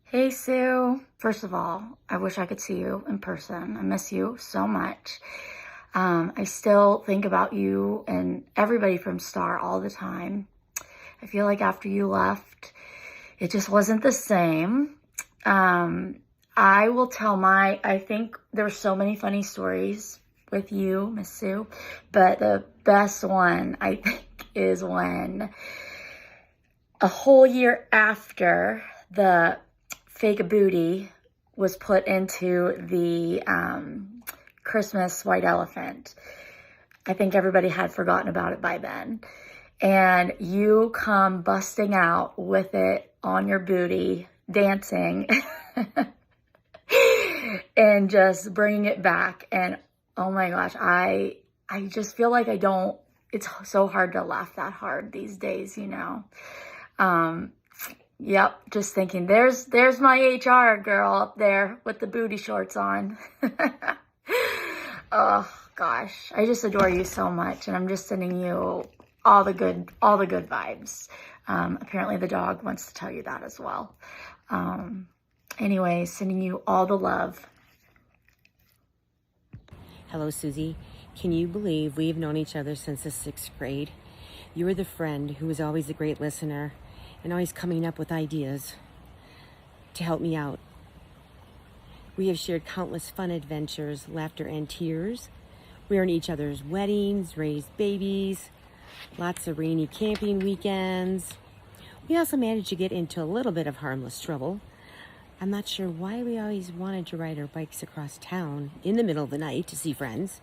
Hey, Sue. First of all, I wish I could see you in person. I miss you so much. I still think about you and everybody from Star all the time. I feel like after you left, it just wasn't the same. I will tell I think there's so many funny stories with you, Miss Sue, but the best one, I think, is when a whole year after the fake booty was put into the Christmas white elephant. I think everybody had forgotten about it by then. And you come busting out with it on your booty, dancing, and just bringing it back. And oh my gosh, I just feel like it's so hard to laugh that hard these days, you know. Yep, just thinking, there's my HR girl up there with the booty shorts on. Oh gosh, I just adore you so much, and I'm just sending you all the good vibes. Apparently the dog wants to tell you that as well. Anyway, sending you all the love. Hello, Susie. Can you believe we've known each other since the 6th grade? You were the friend who was always a great listener and always coming up with ideas to help me out. We have shared countless fun adventures, laughter, and tears. We were in each other's weddings, raised babies, lots of rainy camping weekends. We also managed to get into a little bit of harmless trouble. I'm not sure why we always wanted to ride our bikes across town in the middle of the night to see friends,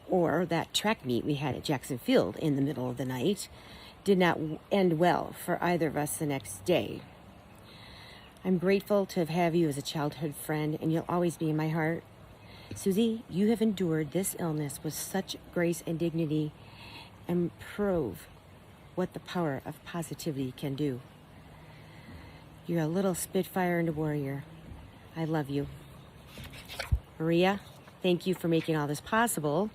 or that track meet we had at Jackson Field in the middle of the night did not end well for either of us the next day. I'm grateful to have you as a childhood friend, and you'll always be in my heart. Susie, you have endured this illness with such grace and dignity, and prove what the power of positivity can do. You're a little spitfire and a warrior. I love you. Maria, thank you for making all this possible.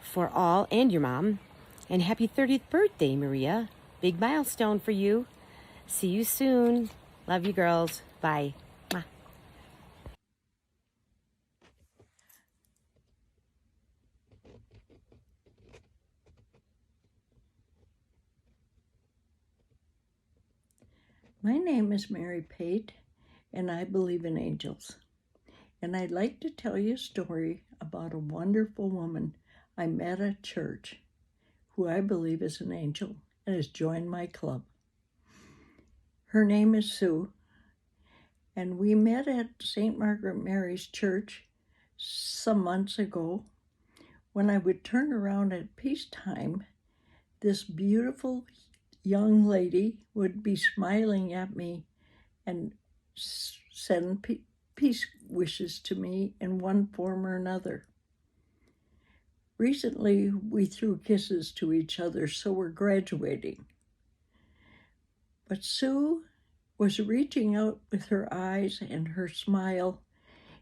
for all and your mom. And happy 30th birthday, Maria. Big milestone for you. See you soon. Love you, girls. Bye. Mwah. My name is Mary Pate, and I believe in angels. And I'd like to tell you a story about a wonderful woman I met at church who I believe is an angel and has joined my club. Her name is Sue, and we met at St. Margaret Mary's Church some months ago. When I would turn around at peacetime, this beautiful young lady would be smiling at me and send peace wishes to me in one form or another. Recently, we threw kisses to each other, so we're graduating. But Sue was reaching out with her eyes and her smile,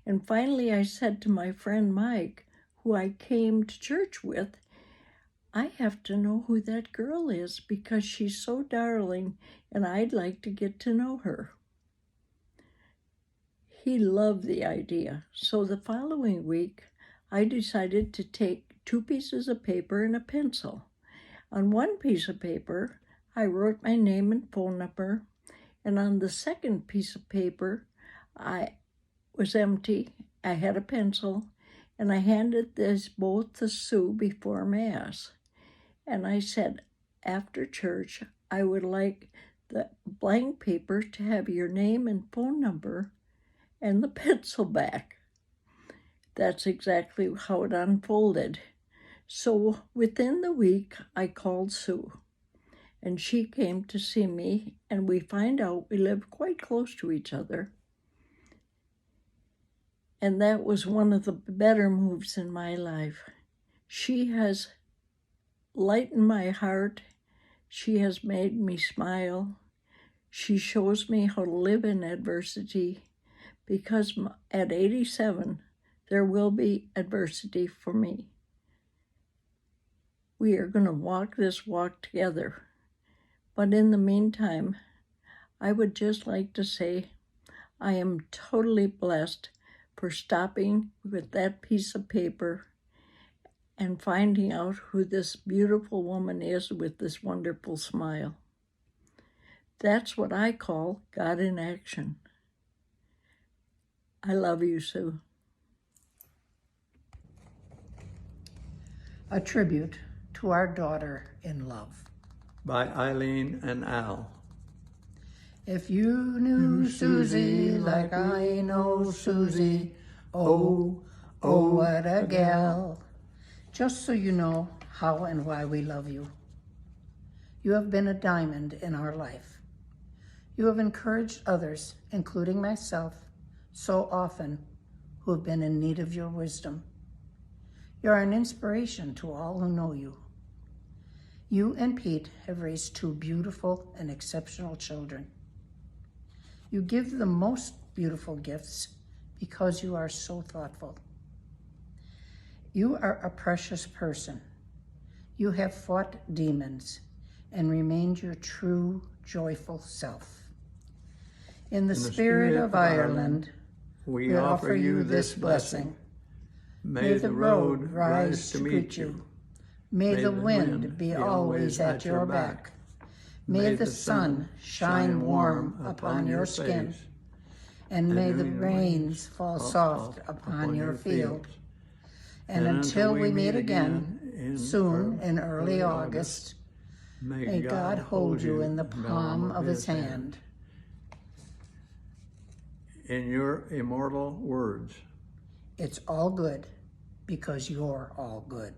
and finally I said to my friend Mike, who I came to church with, I have to know who that girl is because she's so darling and I'd like to get to know her. He loved the idea, so the following week I decided to take 2 pieces of paper and a pencil. On one piece of paper, I wrote my name and phone number, and on the second piece of paper, I was empty. I had a pencil, and I handed this both to Sue before Mass. And I said, after church, I would like the blank paper to have your name and phone number and the pencil back. That's exactly how it unfolded. So within the week, I called Sue, and she came to see me, and we find out we live quite close to each other. And that was one of the better moves in my life. She has lightened my heart. She has made me smile. She shows me how to live in adversity, because at 87, there will be adversity for me. We are going to walk this walk together. But in the meantime, I would just like to say I am totally blessed for stopping with that piece of paper and finding out who this beautiful woman is with this wonderful smile. That's what I call God in action. I love you, Sue. A tribute to our daughter in love. By Eileen and Al. If you knew Susie like I know Susie, oh, oh, what a gal. Just so you know how and why we love you. You have been a diamond in our life. You have encouraged others, including myself, so often, who have been in need of your wisdom. You are an inspiration to all who know you. You and Pete have raised 2 beautiful and exceptional children. You give the most beautiful gifts because you are so thoughtful. You are a precious person. You have fought demons and remained your true, joyful self. In the spirit of Ireland, we offer you this blessing. May the road rise to meet you. May the wind be always at your back. May the sun shine warm upon your skin. And may the rains fall soft upon your field. And until we meet again, soon in early August, may God hold you in the palm of his hand. In your immortal words. It's all good because you're all good.